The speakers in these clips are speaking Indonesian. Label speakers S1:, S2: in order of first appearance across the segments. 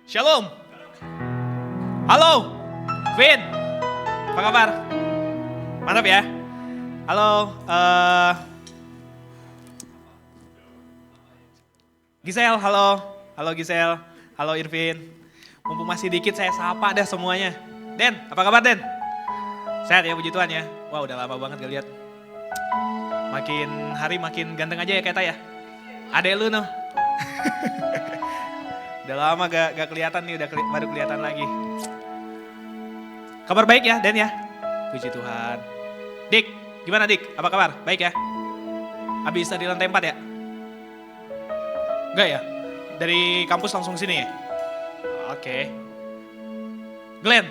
S1: Shalom. Halo, Vin. Apa kabar? Mantap ya. Halo, Gisel. Halo, halo Gisel. Halo Irvin. Mumpung masih dikit saya sapa dah semuanya. Den, apa kabar Den? Sehat ya, puji Tuhan ya. Wah udah lama banget gak lihat. Makin hari makin ganteng aja ya Keta ya. Adek lu noh. Udah lama gak kelihatan nih, baru kelihatan lagi. Kabar baik ya Den ya? Puji Tuhan. Dik, gimana Dik? Apa kabar? Baik ya? Habis tadi lantai 4 ya? Enggak ya? Dari kampus langsung sini ya? Oke. Glenn,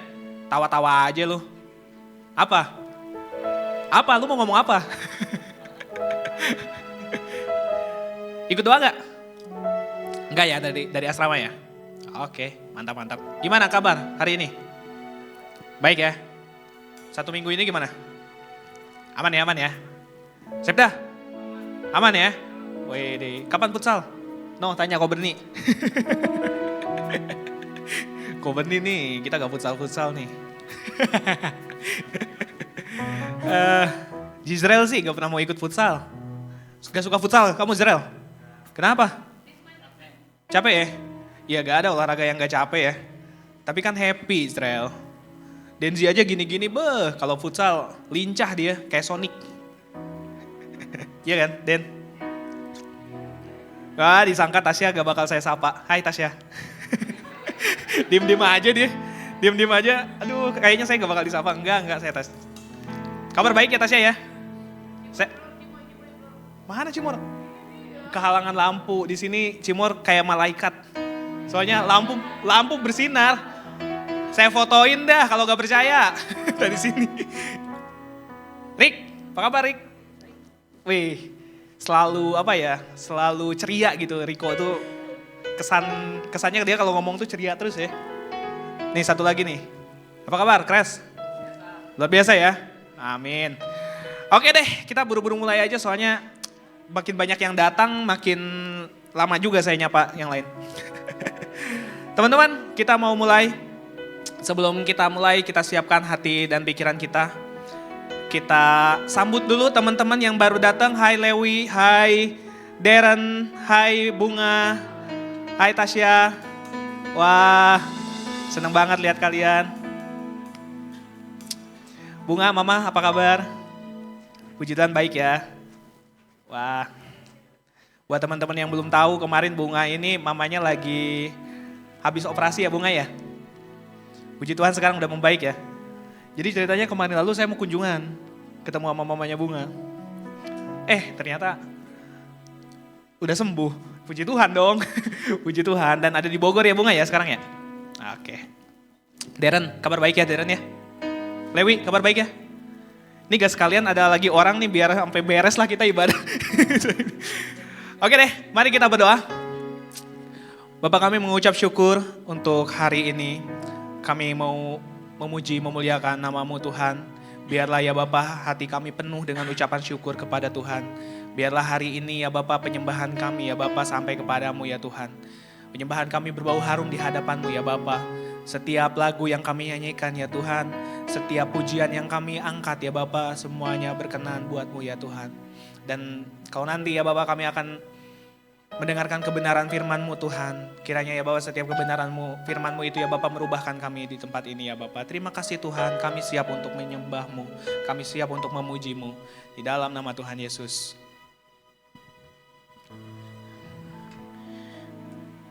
S1: tawa-tawa aja lu. Apa? Apa? Lu mau ngomong apa? Ikut doa gak? Enggak ya, dari asrama ya? Oke, mantap. Gimana kabar hari ini? Baik ya? 1 minggu ini gimana? Aman ya? Siap dah? Aman ya? Wih, kapan futsal? No, tanya Koberni. Koberni nih, kita gak futsal nih. Jisrael sih gak pernah mau ikut futsal. Gak suka futsal, kamu Zrel? Kenapa? Capek ya? Ya gak ada olahraga yang gak capek ya. Tapi kan happy Israel. Denzi aja gini-gini, kalau futsal lincah dia kayak Sonic. Iya kan, Den? Wah, disangka Tasya gak bakal saya sapa. Hai Tasya. Diem-diem aja dia. Diem-diem aja. Aduh, kayaknya saya gak bakal disapa. Enggak saya Tas. Kabar baik ya Tasya ya? Mana Cimor? Kehalangan lampu. Di sini Cimor kayak malaikat. Soalnya lampu bersinar. Saya fotoin dah kalau gak percaya. Dari sini. Rick, apa kabar Rick? Wih, selalu ceria gitu Riko tuh. Kesannya dia kalau ngomong tuh ceria terus ya. Nih satu lagi nih. Apa kabar Kres? Luar biasa ya? Amin. Oke deh, kita buru-buru mulai aja soalnya makin banyak yang datang, makin lama juga saya nyapa yang lain. Teman-teman, kita mau mulai. Sebelum kita mulai, kita siapkan hati dan pikiran kita. Kita sambut dulu teman-teman yang baru datang. Hai Lewi, hai Darren, hai Bunga, hai Tasya. Wah, seneng banget lihat kalian. Bunga, Mama, apa kabar? Puji Tuhan baik ya. Wah, buat teman-teman yang belum tahu, kemarin Bunga ini mamanya lagi habis operasi ya Bunga ya. Puji Tuhan sekarang udah membaik ya. Jadi ceritanya kemarin lalu saya mau kunjungan, ketemu sama mamanya Bunga. Ternyata udah sembuh. Puji Tuhan dong. Puji Tuhan, dan ada di Bogor ya Bunga ya sekarang ya. Oke. Darren, kabar baik ya Darren ya. Lewi, kabar baik ya. Ini gak sekalian ada lagi orang nih biar sampai beres lah kita ibadah. Oke deh, mari kita berdoa. Bapak kami mengucap syukur untuk hari ini. Kami mau memuji, memuliakan nama-Mu Tuhan. Biarlah ya Bapak hati kami penuh dengan ucapan syukur kepada Tuhan. Biarlah hari ini ya Bapak penyembahan kami ya Bapak sampai kepadamu ya Tuhan. Penyembahan kami berbau harum di hadapan-Mu ya Bapak. Setiap lagu yang kami nyanyikan ya Tuhan. Setiap pujian yang kami angkat ya Bapak. Semuanya berkenan buat-Mu ya Tuhan. Dan Kau nanti ya Bapak kami akan mendengarkan kebenaran firman-Mu Tuhan. Kiranya ya Bapak setiap kebenaran-Mu, firman-Mu itu ya Bapak merubahkan kami di tempat ini ya Bapak. Terima kasih Tuhan, kami siap untuk menyembah-Mu. Kami siap untuk memuji-Mu. Di dalam nama Tuhan Yesus.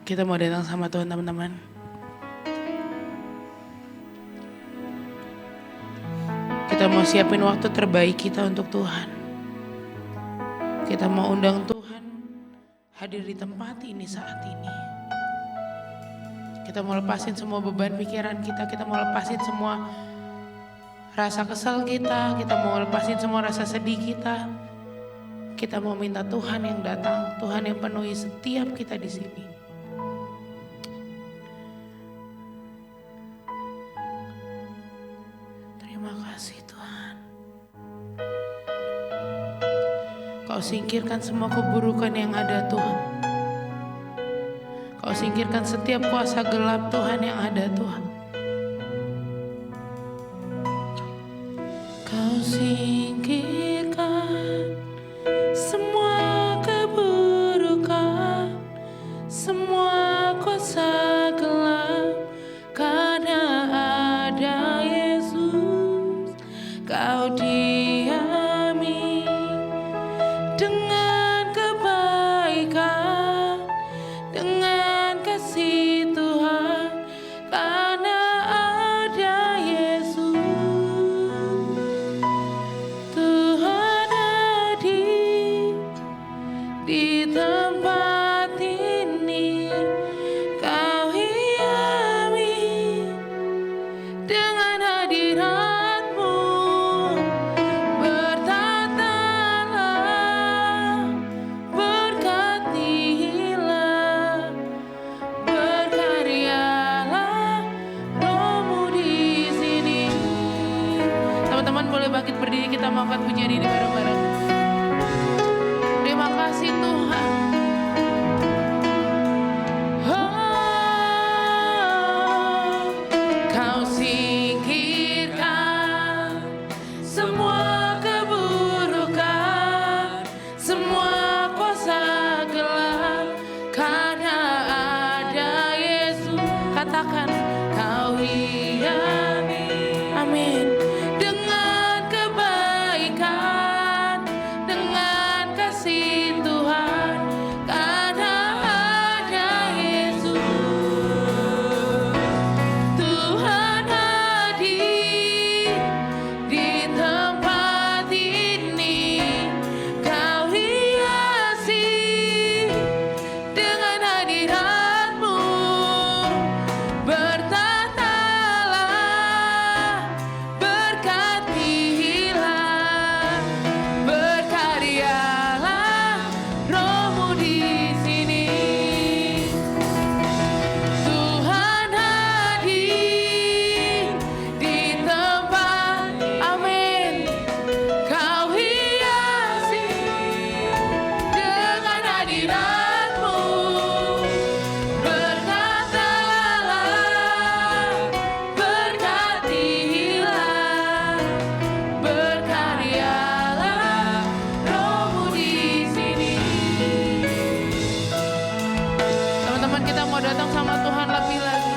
S2: Kita mau datang sama Tuhan teman-teman. Kita mau siapin waktu terbaik kita untuk Tuhan. Kita mau undang Tuhan hadir di tempat ini saat ini. Kita mau lepasin semua beban pikiran kita. Kita mau lepasin semua rasa kesal kita. Kita mau lepasin semua rasa sedih kita. Kita mau minta Tuhan yang datang. Tuhan yang penuhi setiap kita di sini. Terima kasih Tuhan. Kau singkirkan semua keburukan yang ada Tuhan. Kau singkirkan setiap kuasa gelap Tuhan yang ada Tuhan. Kau singkirkan semua keburukan, semua kuasa gelap, karena ada Yesus. Kau diami dengan kebaikan, dengan kasih Tuhan, karena ada Yesus. Tuhan hadir di tempat ini, Kau hiami dengan hadirat-Mu. Bertatalah, berkatilah, berkaryalah Roh-Mu di sini. Teman-teman boleh bangkit berdiri, kita mau angkat pujian ini bareng-bareng. Terima kasih Tuhan. Oh, Kau singkirkan semua keburukan, semua kuasa gelap, karena ada Yesus. Katakan, Kau hiami, amin, dengan kebaikan, dengan kasih Tuhan, karena ada Yesus. Tuhan hadir di tempat ini, Kau hiasi dengan hadirat-Mu. Bertatalah, berkatilah, berkaryalah Roh-Mu di sini. Tuhan hadir di tempat, amin. Kau hiasi dengan hadirat-Mu. Berkatalah, berkatilah, berkaryalah Roh-Mu di sini. Teman-teman, kita mau datang sama Tuhan lebih lagi.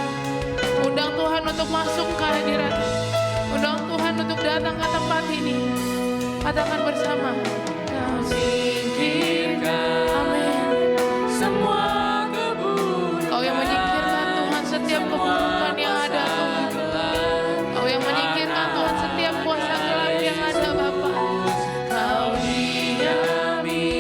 S2: Undang Tuhan untuk masuk ke hadirat. Undang Tuhan untuk datang ke tempat ini. Katakan bersama. Kau singkirkan, amin, semua keburukan. Kau yang menyingkirkan Tuhan setiap keburukan yang ada Tuhan. Kau yang menyingkirkan Tuhan setiap kuasa gelap yang ada Bapa. Kau diami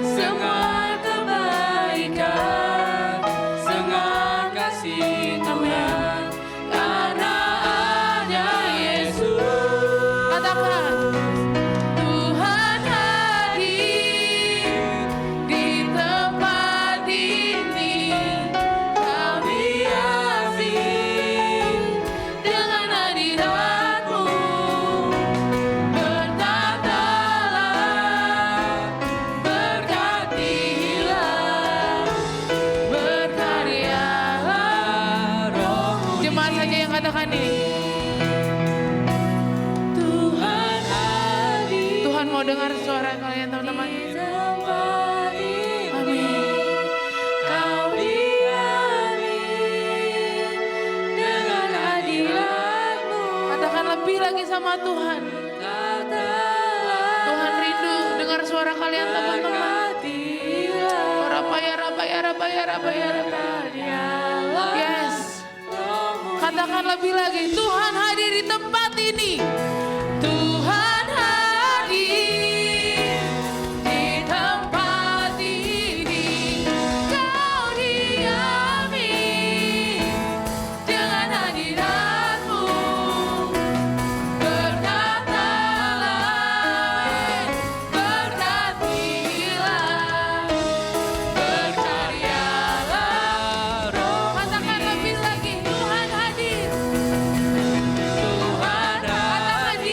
S2: semua kebaikan, semua kasih Tuhan, karena ada Yesus. Katakan, Tuhan hadir di tempat ini, Kau hiasi dengan hadirat-Mu. Bertatalah, berkatilah, berkaryalah Roh-Mu. Jemaat saja yang katakan ini. Tuhan hadir. Tuhan mau dengar suara kalian teman-teman. Amin. Kau diami dengan hadirat-Mu. Katakan lebih lagi sama Tuhan. Tuhan rindu dengar suara kalian teman-teman. Rabaya, rabaya, rabaya, rabaya, rabaya. Yes. Katakan lebih lagi. Tuhan hadir di tempat ini. Tuhan hadir di tempat ini. Kau diami dengan hadirat-Mu. Berkatalah, berkatilah, berkaryalah Roh. Katakan lebih lagi. Tuhan hadir. Tuhan hadir.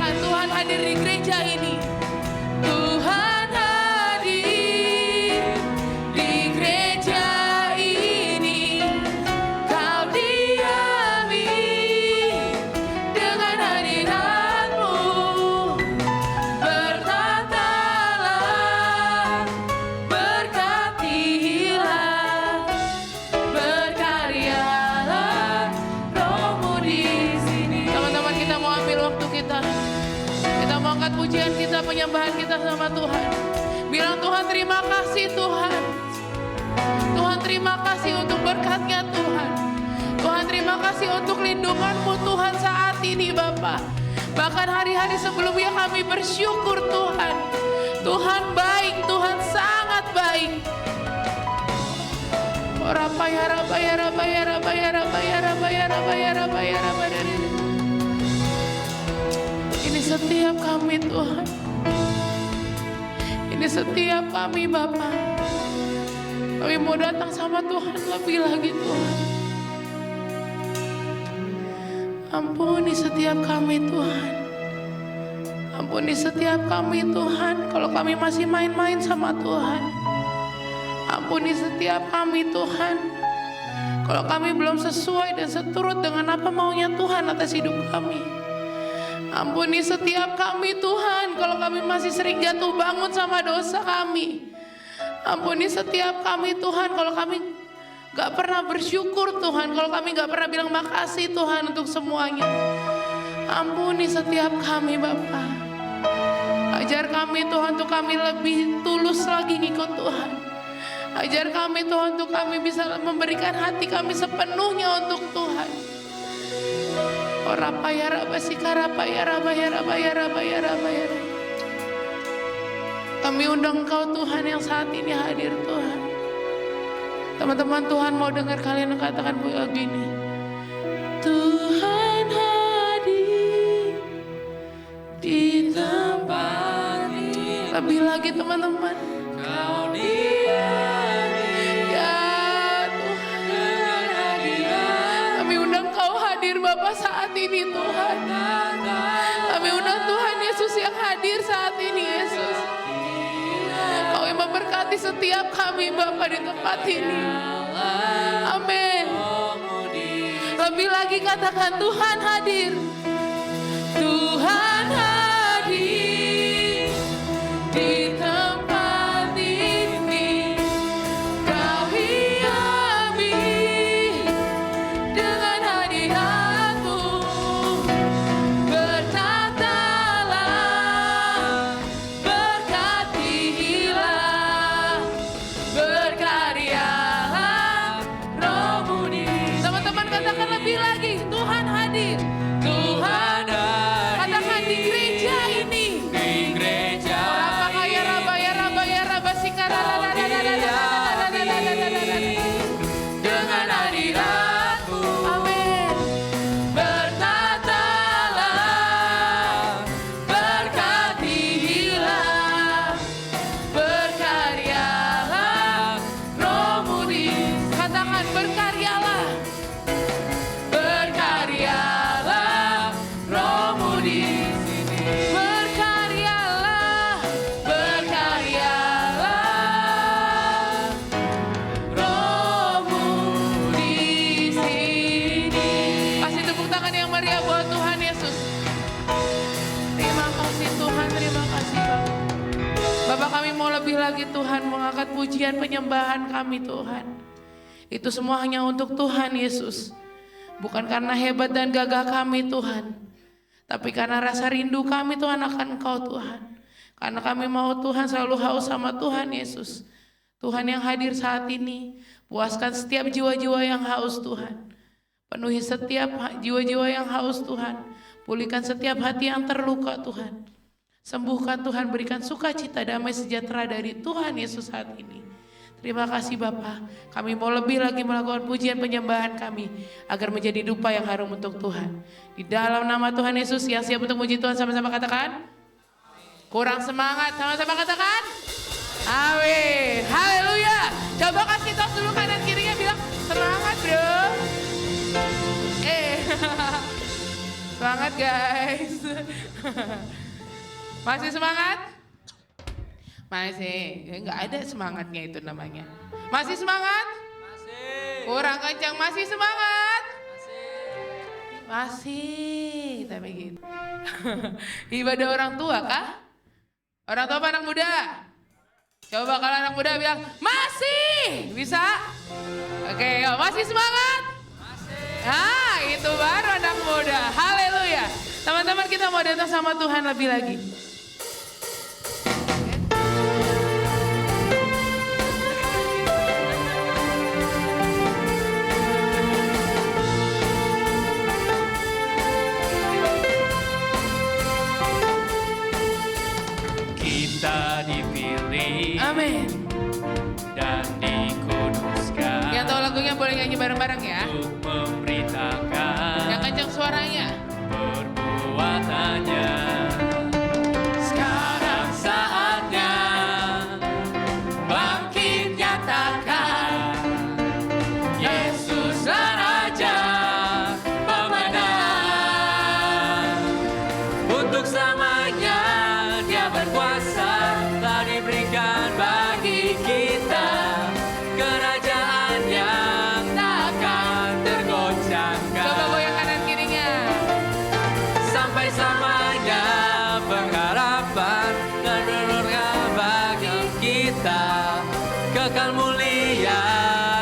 S2: Katakan Tuhan hadir di gereja ini. Tuhan hadir di gereja ini. Kau diami dengan hadirat-Mu. Bertatalah, berkatilah, berkaryalah Roh-Mu di sini. Teman-teman, kita mau ambil waktu kita. Kita mau angkat pujian kita, penyembahan kita sama Tuhan. Bilang, Tuhan terima kasih Tuhan. Tuhan terima kasih untuk berkat-Nya Tuhan. Tuhan terima kasih untuk lindungan-Mu Tuhan saat ini Bapa. Bahkan hari-hari sebelumnya kami bersyukur Tuhan. Tuhan baik, Tuhan sangat baik. Ini setiap kami Tuhan. Ini setiap kami Bapa. Kami mau datang sama Tuhan lebih lagi Tuhan. Ampuni setiap kami Tuhan. Ampuni setiap kami Tuhan. Kalau kami masih main-main sama Tuhan. Ampuni setiap kami Tuhan. Kalau kami belum sesuai dan seturut dengan apa maunya Tuhan atas hidup kami. Ampuni setiap kami Tuhan. Kalau kami masih sering jatuh bangun sama dosa kami. Ampuni setiap kami Tuhan. Kalau kami gak pernah bersyukur Tuhan. Kalau kami gak pernah bilang makasih Tuhan untuk semuanya. Ampuni setiap kami Bapa. Ajar kami Tuhan untuk kami lebih tulus lagi ngikut Tuhan. Ajar kami Tuhan untuk kami bisa memberikan hati kami sepenuhnya untuk Tuhan. Kami undang Engkau Tuhan yang saat ini hadir Tuhan. Teman-teman, Tuhan mau dengar kalian katakan begini. Tuhan hadir di tempat ini. Lebih lagi teman-teman. Kau diami. Ya Tuhan hadir. Kami undang Kau hadir Bapa saat ini Tuhan. Kami undang Tuhan Yesus yang hadir saat ini Yesus. Kau yang memberkati setiap kami Bapa di tempat ini. Amin. Lebih lagi katakan Tuhan hadir. Tuhan hadir di tempat ini. Kau hiami dengan hadirat-Mu. Bertatalah, berkatilah, berkaryalah Roh-Mu di. Teman-teman katakan lebih lagi. Tuhan hadir. Tuhan hadir. Katakan di gereja ini. Di gereja dengan hadirat-Mu. Amin. Bertatalah, berkatilah, berkaryalah Roh-Mu di. Katakan berkaryalah, berkaryalah Roh-Mu di sini. Berkaryalah, berkaryalah Roh-Mu di sini. Kasih tepuk tangan yang meriah buat Tuhan Yesus. Terima kasih Tuhan, terima kasih Bapak. Bapak, kami mau lebih lagi Tuhan mengangkat pujian penyembahan kami Tuhan. Itu semua hanya untuk Tuhan Yesus. Bukan karena hebat dan gagah kami Tuhan. Tapi karena rasa rindu kami Tuhan akan Engkau Tuhan. Karena kami mau Tuhan selalu haus sama Tuhan Yesus. Tuhan yang hadir saat ini. Puaskan setiap jiwa-jiwa yang haus Tuhan. Penuhi setiap jiwa-jiwa yang haus Tuhan. Pulihkan setiap hati yang terluka Tuhan. Sembuhkan Tuhan, berikan sukacita, damai sejahtera dari Tuhan Yesus saat ini. Terima kasih Bapa. Kami mau lebih lagi melakukan pujian penyembahan kami agar menjadi dupa yang harum untuk Tuhan. Di dalam nama Tuhan Yesus, yang siap untuk muji Tuhan sama-sama katakan. Kurang semangat, sama-sama katakan. Amin. Haleluya. Coba kasih tos dulu kanan kirinya, bilang semangat bro. Semangat guys. Masih semangat? Masih. Nggak ada semangatnya itu namanya. Masih semangat?
S1: Masih.
S2: Kurang kencang. Masih semangat? Masih. Tapi gitu. Ibadah orang tua kah? Orang tua apa anak muda? Coba kalau anak muda bilang masih. Bisa? Oke, yuk. Masih semangat? Nah, itu baru anak muda. Haleluya. Teman-teman, kita mau datang sama Tuhan lebih lagi.
S1: Kita dipilih
S2: Amin.
S1: dan dikuduskan.
S2: Yang tahu lagunya boleh nyanyi bareng-bareng ya.
S1: Untuk memberitakan
S2: Yang kencang suaranya.
S1: perbuatannya. Sekarang saatnya bangkit nyatakan Yesuslah Raja pemenang. Untuk selamanya Dia berkuasa, telah diberikan bagi kita kerajaan yang takkan tergoncangkan.
S2: Coba goyang kanan kirinya.
S1: Sampai selamanya pengharapan dan berharga bagi kita. Kekal mulia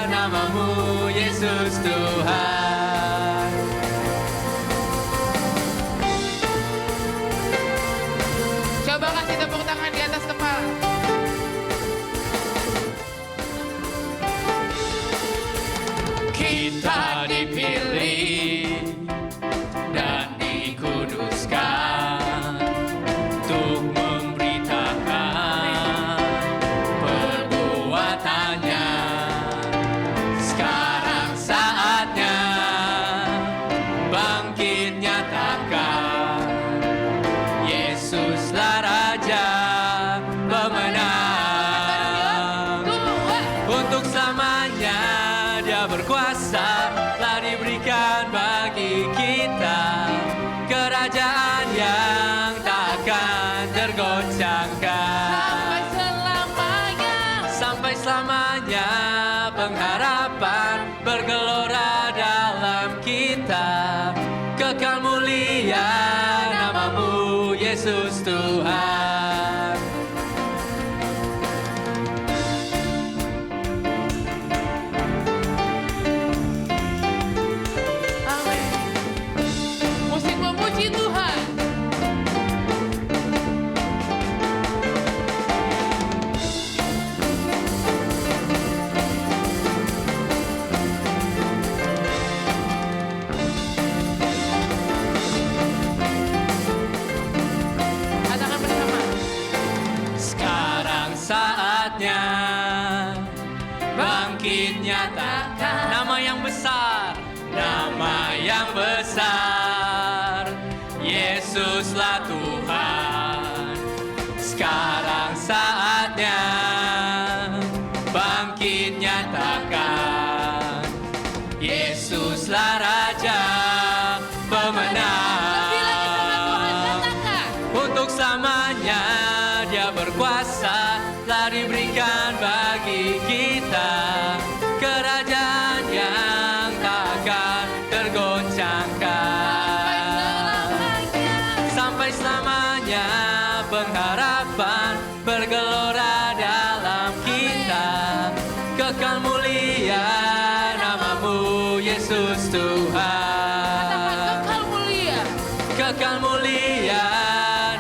S1: namamu Yesus Tuhan.
S2: Coba kasih tepuk tangan di atas kepala.
S1: Kita dipilih dan dikuduskan untuk memberitakan perbuatannya. Sekarang saatnya bangkit nyatakan Yesuslah Raja pemenang. Untuk selamanya Dia berkuasa, telah diberikan bagi kita kerajaan yang takkan tergoncangkan. Sampai selamanya pengharapan bergelora dalam kita. Kekal mulia namamu Yesus Tuhan.
S2: Amin. Musik memuji Tuhan. Katakan bersama.
S1: Sekarang saatnya bangkit nyatakan nama yang besar, nama yang besar, Yesuslah Tuhan. Sekarang saatnya bangkit nyatakan Yesuslah Raja pemenang.
S2: Lebih lagi sama Tuhan, katakan.
S1: Untuk selamanya Dia berkuasa, telah diberikan bagi kita kerajaan yang takkan tergoncangkan. Sampai selamanya pengharapan bergelora dalam kita. Kekal mulia namamu Yesus Tuhan.
S2: Katakan kekal mulia.
S1: Kekal mulia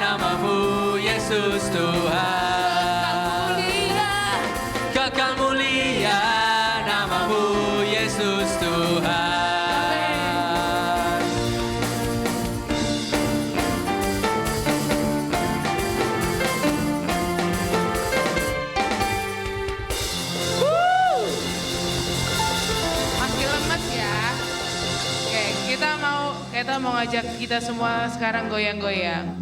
S1: namamu Yesus Tuhan. Kekal mulia namamu Yesus Tuhan.
S2: Masih lemes ya. Oke, kita mau ngajak kita semua sekarang goyang-goyang.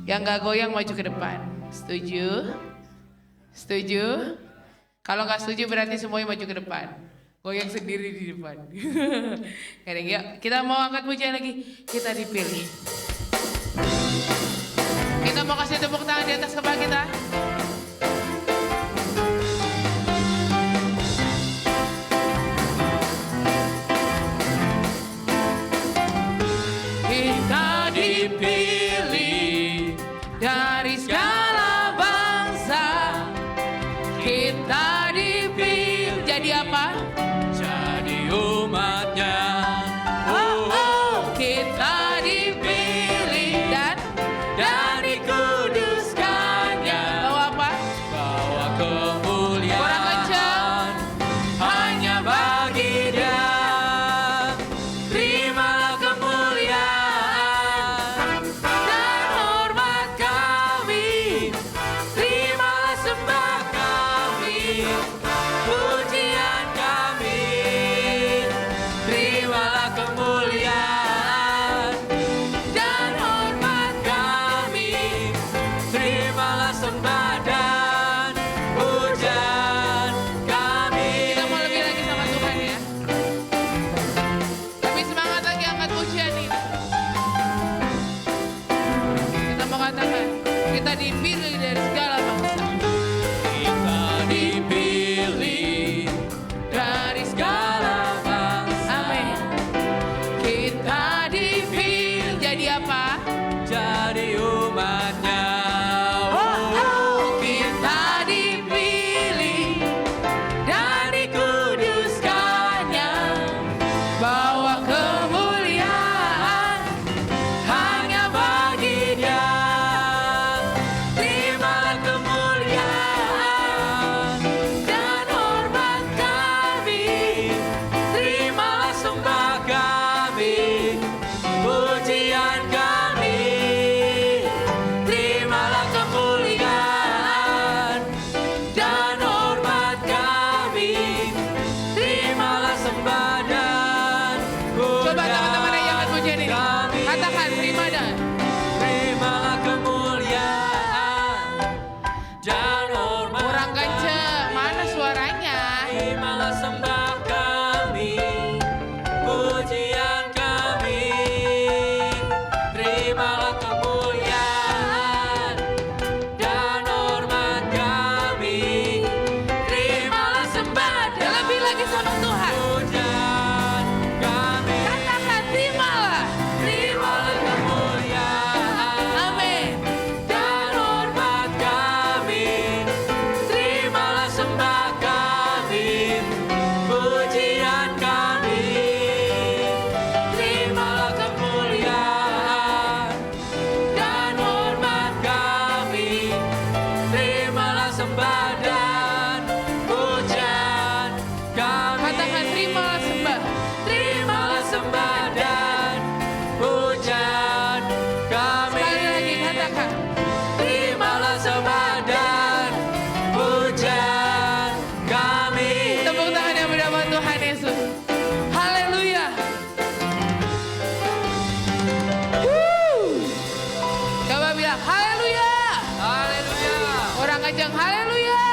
S2: Yang nggak goyang maju ke depan. Setuju? Setuju? Kalau nggak setuju berarti semuanya maju ke depan. Goyang sendiri di depan. Kadang yuk, kita mau angkat pujian lagi. Kita dipilih. Kita mau kasih tepuk tangan di atas kepala kita. Kita dipilih dari segala bangsa. Kita dipilih jadi apa?
S3: Jadi umatnya.
S2: Kita dipilih dan dikuduskannya. Bawa apa?
S3: Bawa kemuliaan
S2: Kurang kencang.
S3: hanya bagi Dia. Terimalah kemuliaan
S2: Dan hormat
S3: kami. Terimalah sembah kami. Pujian kami. Terimalah kemuliaan
S2: dan hormat
S3: kami. Terimalah sembah dan pujian kami.
S2: Kita mau lebih lagi sama Tuhan ya. Lebih semangat lagi angkat pujian ini. Kita mau katakan, kita dipilih dari segala bangsa.
S3: Kita dipilih dari segala bangsa.
S2: Amin. Kita dipilih jadi apa?
S3: Jadi umatnya.
S2: Kita dipilih dan dikuduskannya. Bawa kemuliaan
S3: Hanya bagi Dia. Terimalah kemuliaan
S2: dan hormat
S3: kami. Terimalah sembah kami. Pujian kami. Terimalah kemuliaan dan hormat kami. Terimalah sembah dan
S2: Coba
S3: pujian
S2: teman-teman yang angkat pujian ini.
S3: kami.
S2: Katakan terima dan
S3: Terimalah kemuliaan dan hormat
S2: kurang kenceng.
S3: kami.
S2: Mana suaranya?
S3: Terimalah sembah kami, pujian kami. Terimalah kemuliaan dan hormat kami. Terimalah sembah dan
S2: Lebih lagi sama Tuhan.
S3: pujian kami.
S2: Katakan terimalah.
S3: Terimalah kemuliaan
S2: Amin.
S3: dan hormat kami. Terimalah sembah kami, pujian kami. Terimalah kemuliaan dan hormat kami. Terimalah sembah dan pujian kami.
S2: Katakan terimalah sembah.
S3: Terimalah sembah dan pujian kami.
S2: Sekali lagi katakan.
S3: Terimalah sembah dan pujian kami.
S2: Tepuk tangan yang berdapat Tuhan Yesus. Haleluya. Coba bilang haleluya.
S3: Haleluya.
S2: Orang kencang haleluya.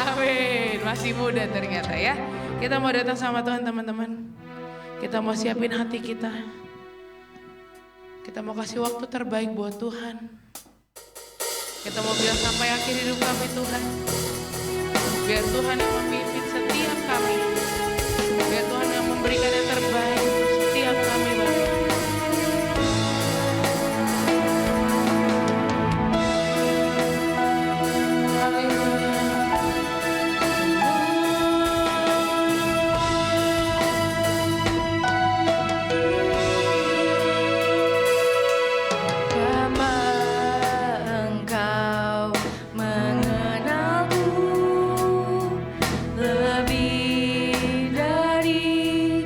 S2: Amin. Masih muda ternyata ya. Kita mau datang sama Tuhan teman-teman. Kita mau siapin hati kita. Kita mau kasih waktu terbaik buat Tuhan. Kita mau bilang sampai akhir hidup kami Tuhan. Biar Tuhan yang memimpin setiap kami. Biar Tuhan yang memberikan yang terbaik untuk setiap kami Bapak. Haleluya.
S4: Engkau mengenalku lebih dari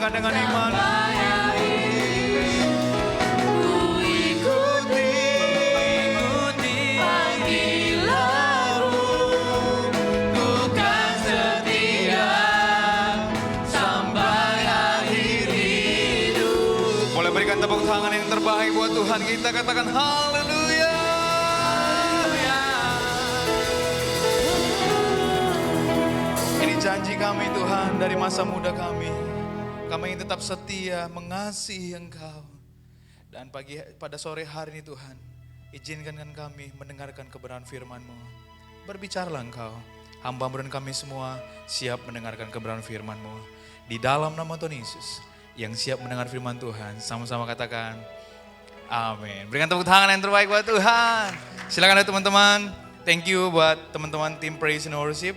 S4: katakan dengan iman.
S3: Ku ikuti panggilanmu, ku kan setia sampai akhir hidup.
S4: Boleh berikan tepuk tangan yang terbaik buat Tuhan kita, katakan haleluya. Ini janji kami Tuhan dari masa muda kami. Kami ingin tetap setia mengasihi Engkau. Dan pada sore hari ini Tuhan, izinkan kami mendengarkan kebenaran firman-Mu. Berbicaralah Engkau, hamba-Mu dan kami semua siap mendengarkan kebenaran firman-Mu. Di dalam nama Tuhan Yesus, yang siap mendengar firman Tuhan, sama-sama katakan amin. Berikan tepuk tangan yang terbaik buat Tuhan. Silakan ya teman-teman. Thank you buat teman-teman tim Praise and Worship.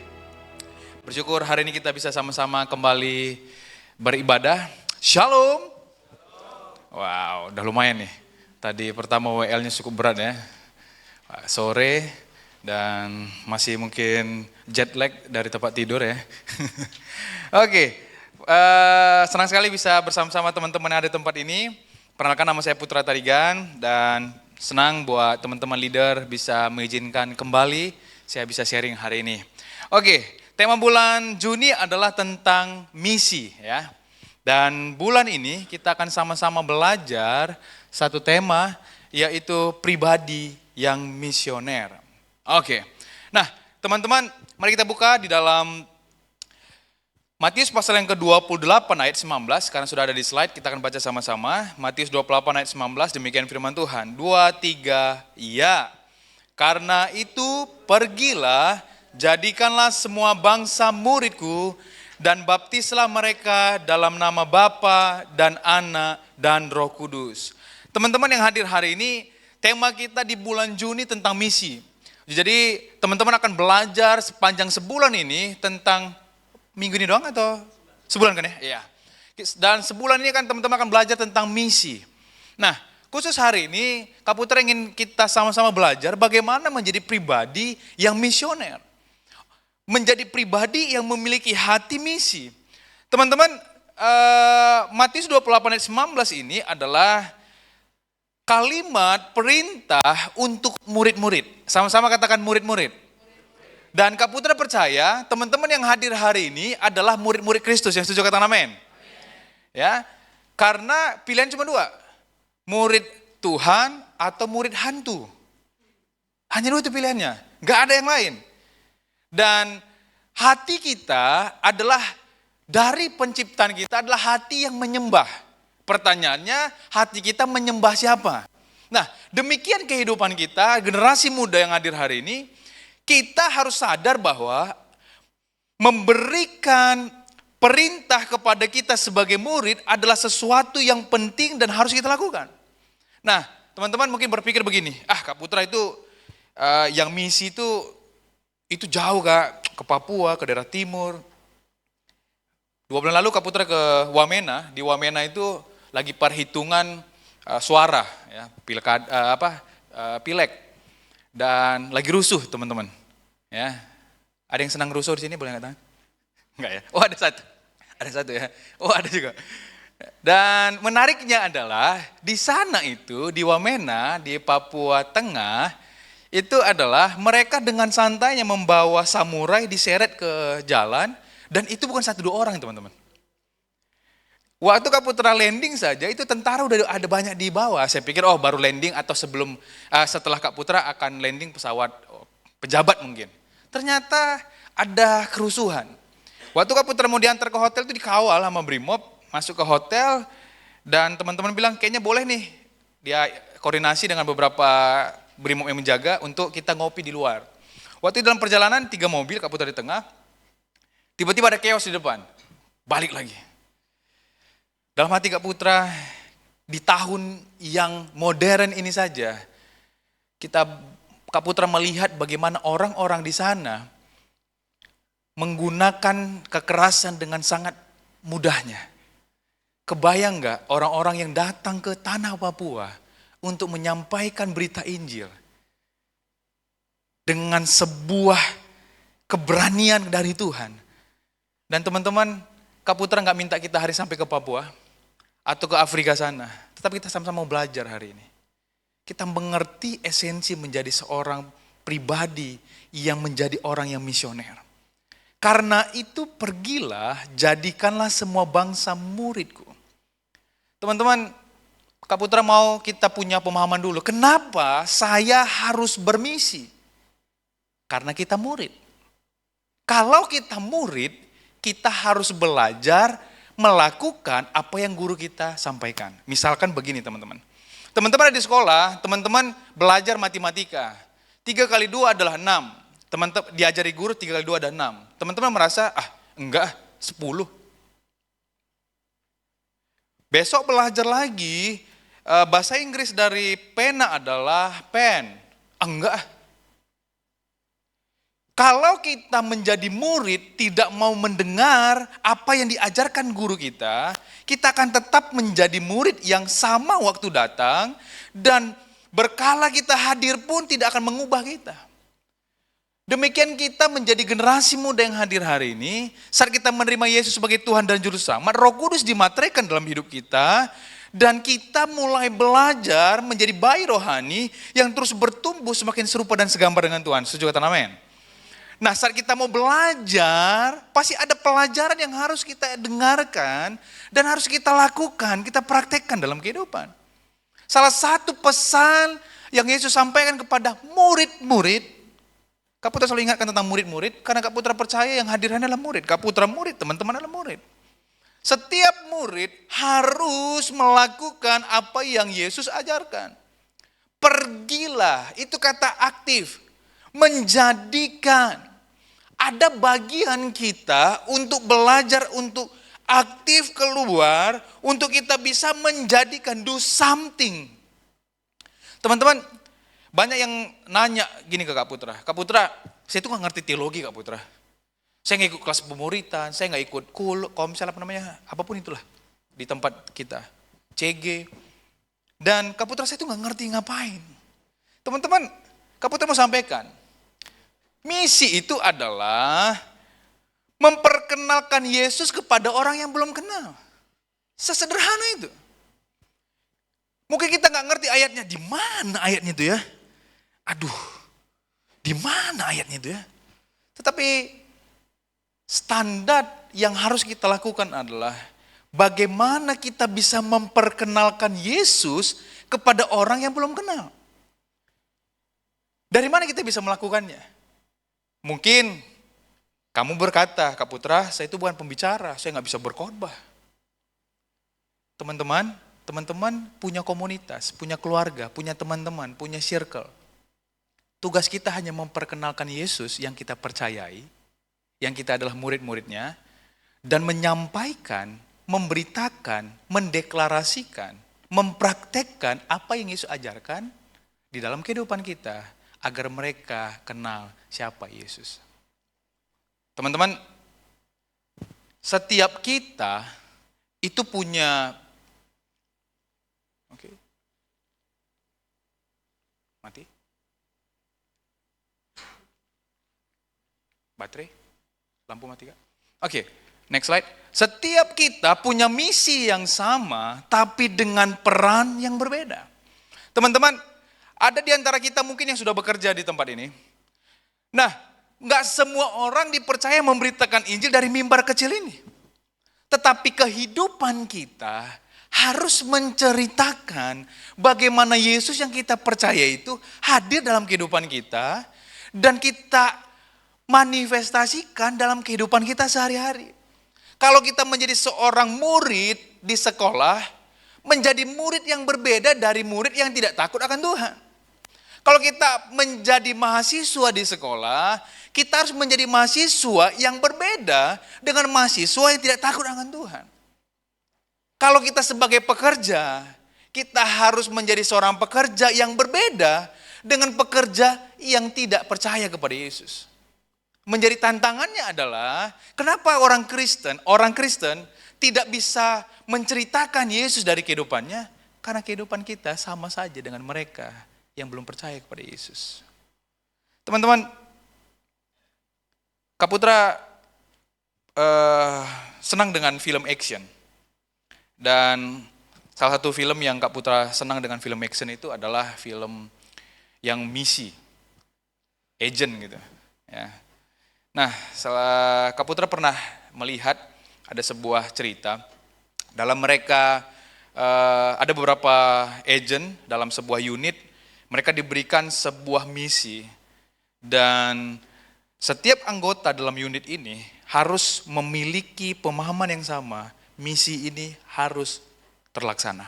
S4: Bersyukur hari ini kita bisa sama-sama kembali beribadah. Shalom. Wow, udah lumayan nih. Tadi pertama WL-nya cukup berat ya. Sore dan masih mungkin jet lag dari tempat tidur ya. Oke, senang sekali bisa bersama-sama teman-teman yang ada di tempat ini. Perkenalkan, nama saya Putra Tarigan dan senang buat teman-teman leader bisa mengizinkan kembali saya bisa sharing hari ini. Oke, tema bulan Juni adalah tentang misi ya. Dan bulan ini kita akan sama-sama belajar satu tema yaitu pribadi yang misioner. Oke, nah teman-teman mari kita buka di dalam Matius pasal yang ke-28 ayat 19, karena sudah ada di slide kita akan baca sama-sama. Matius 28 ayat 19, demikian firman Tuhan. 2, 3, ya. Karena itu pergilah, jadikanlah semua bangsa muridku, dan baptislah mereka dalam nama Bapa dan Anak dan Roh Kudus. Teman-teman yang hadir hari ini, tema kita di bulan Juni tentang misi. Jadi teman-teman akan belajar sepanjang sebulan ini tentang, minggu ini doang atau sebulan kan ya? Iya. Dan sebulan ini kan teman-teman akan belajar tentang misi. Nah, khusus hari ini Kak Putra ingin kita sama-sama belajar bagaimana menjadi pribadi yang misioner. Menjadi pribadi yang memiliki hati misi. Teman-teman, Matius 28 ayat 19 ini adalah kalimat perintah untuk murid-murid. Sama-sama katakan murid-murid. Dan Kak Putra percaya teman-teman yang hadir hari ini adalah murid-murid Kristus. Yang setuju katakan amin. Ya, karena pilihan cuma dua. Murid Tuhan atau murid hantu. Hanya dua itu pilihannya. Gak ada yang lain. Dan hati kita adalah, dari penciptaan kita adalah hati yang menyembah. Pertanyaannya, hati kita menyembah siapa? Nah, demikian kehidupan kita, generasi muda yang hadir hari ini, kita harus sadar bahwa memberikan perintah kepada kita sebagai murid adalah sesuatu yang penting dan harus kita lakukan. Nah, teman-teman mungkin berpikir begini, Kak Putra itu yang misi itu jauh Kak, ke Papua, ke daerah timur. 2 bulan lalu Kak Putra ke Wamena, di Wamena itu lagi perhitungan suara, ya, pileg, dan lagi rusuh teman-teman. Ya, ada yang senang rusuh di sini boleh nggak tangan? Enggak ya? Oh ada satu ya. Oh ada juga. Dan menariknya adalah di sana itu di Wamena, di Papua Tengah, itu adalah mereka dengan santainya membawa samurai diseret ke jalan, dan itu bukan 1-2 orang teman-teman. Waktu Kak Putra landing saja itu tentara udah ada banyak di bawah. Saya pikir baru landing atau setelah Kak Putra akan landing pesawat pejabat mungkin. Ternyata ada kerusuhan. Waktu Kak Putra mau diantar ke hotel itu dikawal sama Brimob, masuk ke hotel dan teman-teman bilang kayaknya boleh nih. Dia koordinasi dengan beberapa Brimob yang menjaga untuk kita ngopi di luar. Waktu dalam perjalanan 3 mobil, Kak Putra di tengah, tiba-tiba ada chaos di depan. Balik lagi. Dalam hati Kak Putra, di tahun yang modern ini saja, Kak Putra melihat bagaimana orang-orang di sana menggunakan kekerasan dengan sangat mudahnya. Kebayang nggak orang-orang yang datang ke tanah Papua untuk menyampaikan berita Injil dengan sebuah keberanian dari Tuhan. Dan teman-teman, Kak Putra nggak minta kita hari sampai ke Papua atau ke Afrika sana, tetapi kita sama-sama mau belajar hari ini. Kita mengerti esensi menjadi seorang pribadi yang menjadi orang yang misioner. Karena itu pergilah, jadikanlah semua bangsa muridku. Teman-teman, Kak Putra mau kita punya pemahaman dulu. Kenapa saya harus bermisi? Karena kita murid. Kalau kita murid, kita harus belajar melakukan apa yang guru kita sampaikan. Misalkan begini teman-teman. Teman-teman ada di sekolah, teman-teman belajar matematika. 3 kali 2 adalah 6. Teman-teman diajari guru 3 kali 2 ada 6. Teman-teman merasa, enggak, 10. Besok belajar lagi, bahasa Inggris dari pena adalah pen. Enggak. Kalau kita menjadi murid tidak mau mendengar apa yang diajarkan guru kita akan tetap menjadi murid yang sama waktu datang dan berkala kita hadir pun tidak akan mengubah kita. Demikian kita menjadi generasi muda yang hadir hari ini, saat kita menerima Yesus sebagai Tuhan dan Juru Selamat, Roh Kudus dimateraikan dalam hidup kita, dan kita mulai belajar menjadi bayi rohani yang terus bertumbuh semakin serupa dan segambar dengan Tuhan. Setuju kata amin? Nah, saat kita mau belajar, pasti ada pelajaran yang harus kita dengarkan dan harus kita lakukan, kita praktekkan dalam kehidupan. Salah satu pesan yang Yesus sampaikan kepada murid-murid, Kak Putra selalu ingatkan tentang murid-murid, karena Kak Putra percaya yang hadirnya adalah murid. Kak Putra murid, teman-teman adalah murid. Setiap murid harus melakukan apa yang Yesus ajarkan. Pergilah, itu kata aktif, menjadikan. Ada bagian kita untuk belajar, untuk aktif keluar, untuk kita bisa menjadikan, do something. Teman-teman, banyak yang nanya gini ke Kak Putra. Kak Putra, saya itu gak ngerti teologi Kak Putra. Saya gak ikut kelas pemuritan, saya gak ikut komsel apapun itulah. Di tempat kita, CG. Dan Kak Putra saya itu gak ngerti ngapain. Teman-teman, Kak Putra mau sampaikan. Misi itu adalah memperkenalkan Yesus kepada orang yang belum kenal. Sesederhana itu. Mungkin kita nggak ngerti ayatnya, di mana ayatnya itu ya? Aduh, di mana ayatnya itu ya? Tetapi standar yang harus kita lakukan adalah bagaimana kita bisa memperkenalkan Yesus kepada orang yang belum kenal. Dari mana kita bisa melakukannya? Mungkin kamu berkata, Kak Putra, saya itu bukan pembicara, saya nggak bisa berkhotbah. Teman-teman punya komunitas, punya keluarga, punya teman-teman, punya circle. Tugas kita hanya memperkenalkan Yesus yang kita percayai, yang kita adalah murid-muridnya, dan menyampaikan, memberitakan, mendeklarasikan, mempraktekkan apa yang Yesus ajarkan di dalam kehidupan kita, agar mereka kenal siapa Yesus. Teman-teman, setiap kita itu punya, oke, mati, baterai, lampu mati Kak. Oke, next slide. Setiap kita punya misi yang sama, tapi dengan peran yang berbeda. Teman-teman, ada di antara kita mungkin yang sudah bekerja di tempat ini. Nah, nggak semua orang dipercaya memberitakan Injil dari mimbar kecil ini. Tetapi kehidupan kita harus menceritakan bagaimana Yesus yang kita percaya itu hadir dalam kehidupan kita dan kita manifestasikan dalam kehidupan kita sehari-hari. Kalau kita menjadi seorang murid di sekolah, menjadi murid yang berbeda dari murid yang tidak takut akan Tuhan. Kalau kita menjadi mahasiswa di sekolah, kita harus menjadi mahasiswa yang berbeda dengan mahasiswa yang tidak takut akan Tuhan. Kalau kita sebagai pekerja, kita harus menjadi seorang pekerja yang berbeda dengan pekerja yang tidak percaya kepada Yesus. Menjadi tantangannya adalah, kenapa orang Kristen tidak bisa menceritakan Yesus dari kehidupannya? Karena kehidupan kita sama saja dengan mereka yang belum percaya kepada Yesus. Teman-teman, Kak Putra senang dengan film action. Dan salah satu film yang Kak Putra senang dengan film action itu adalah film yang misi, agent gitu. Ya. Nah, Kak Putra pernah melihat ada sebuah cerita, dalam mereka ada beberapa agent dalam sebuah unit, mereka diberikan sebuah misi, dan setiap anggota dalam unit ini harus memiliki pemahaman yang sama, misi ini harus terlaksana.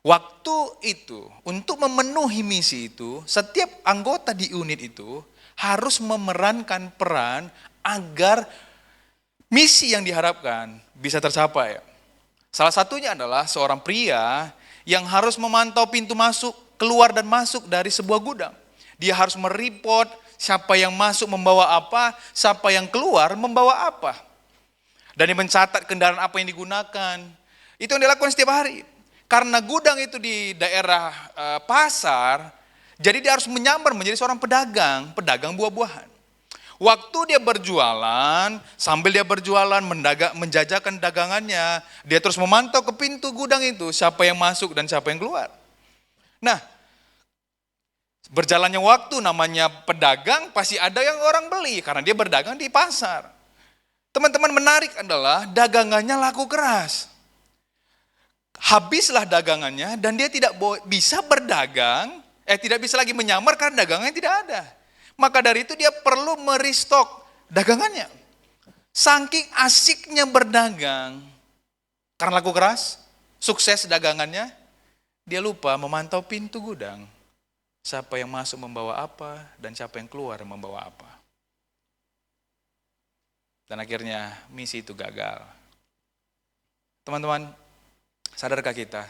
S4: Waktu itu, untuk memenuhi misi itu, setiap anggota di unit itu harus memerankan peran agar misi yang diharapkan bisa tercapai. Salah satunya adalah seorang pria yang harus memantau pintu masuk, keluar dan masuk dari sebuah gudang. Dia harus mereport siapa yang masuk membawa apa, siapa yang keluar membawa apa. Dan dia mencatat kendaraan apa yang digunakan. Itu yang dilakukan setiap hari. Karena gudang itu di daerah pasar, jadi dia harus menyamar menjadi seorang pedagang buah-buahan. Waktu dia berjualan, sambil dia berjualan, menjajakan dagangannya, dia terus memantau ke pintu gudang itu, siapa yang masuk dan siapa yang keluar. Nah, berjalannya waktu, namanya pedagang pasti ada yang orang beli, karena dia berdagang di pasar. Teman-teman, menarik adalah dagangannya laku keras. Habislah dagangannya dan dia tidak bisa berdagang, tidak bisa lagi menyamar karena dagangannya tidak ada. Maka dari itu dia perlu merestock dagangannya. Saking asiknya berdagang, karena laku keras, sukses dagangannya, dia lupa memantau pintu gudang. Siapa yang masuk membawa apa dan siapa yang keluar membawa apa. Dan akhirnya misi itu gagal. Teman-teman, sadarkah kita,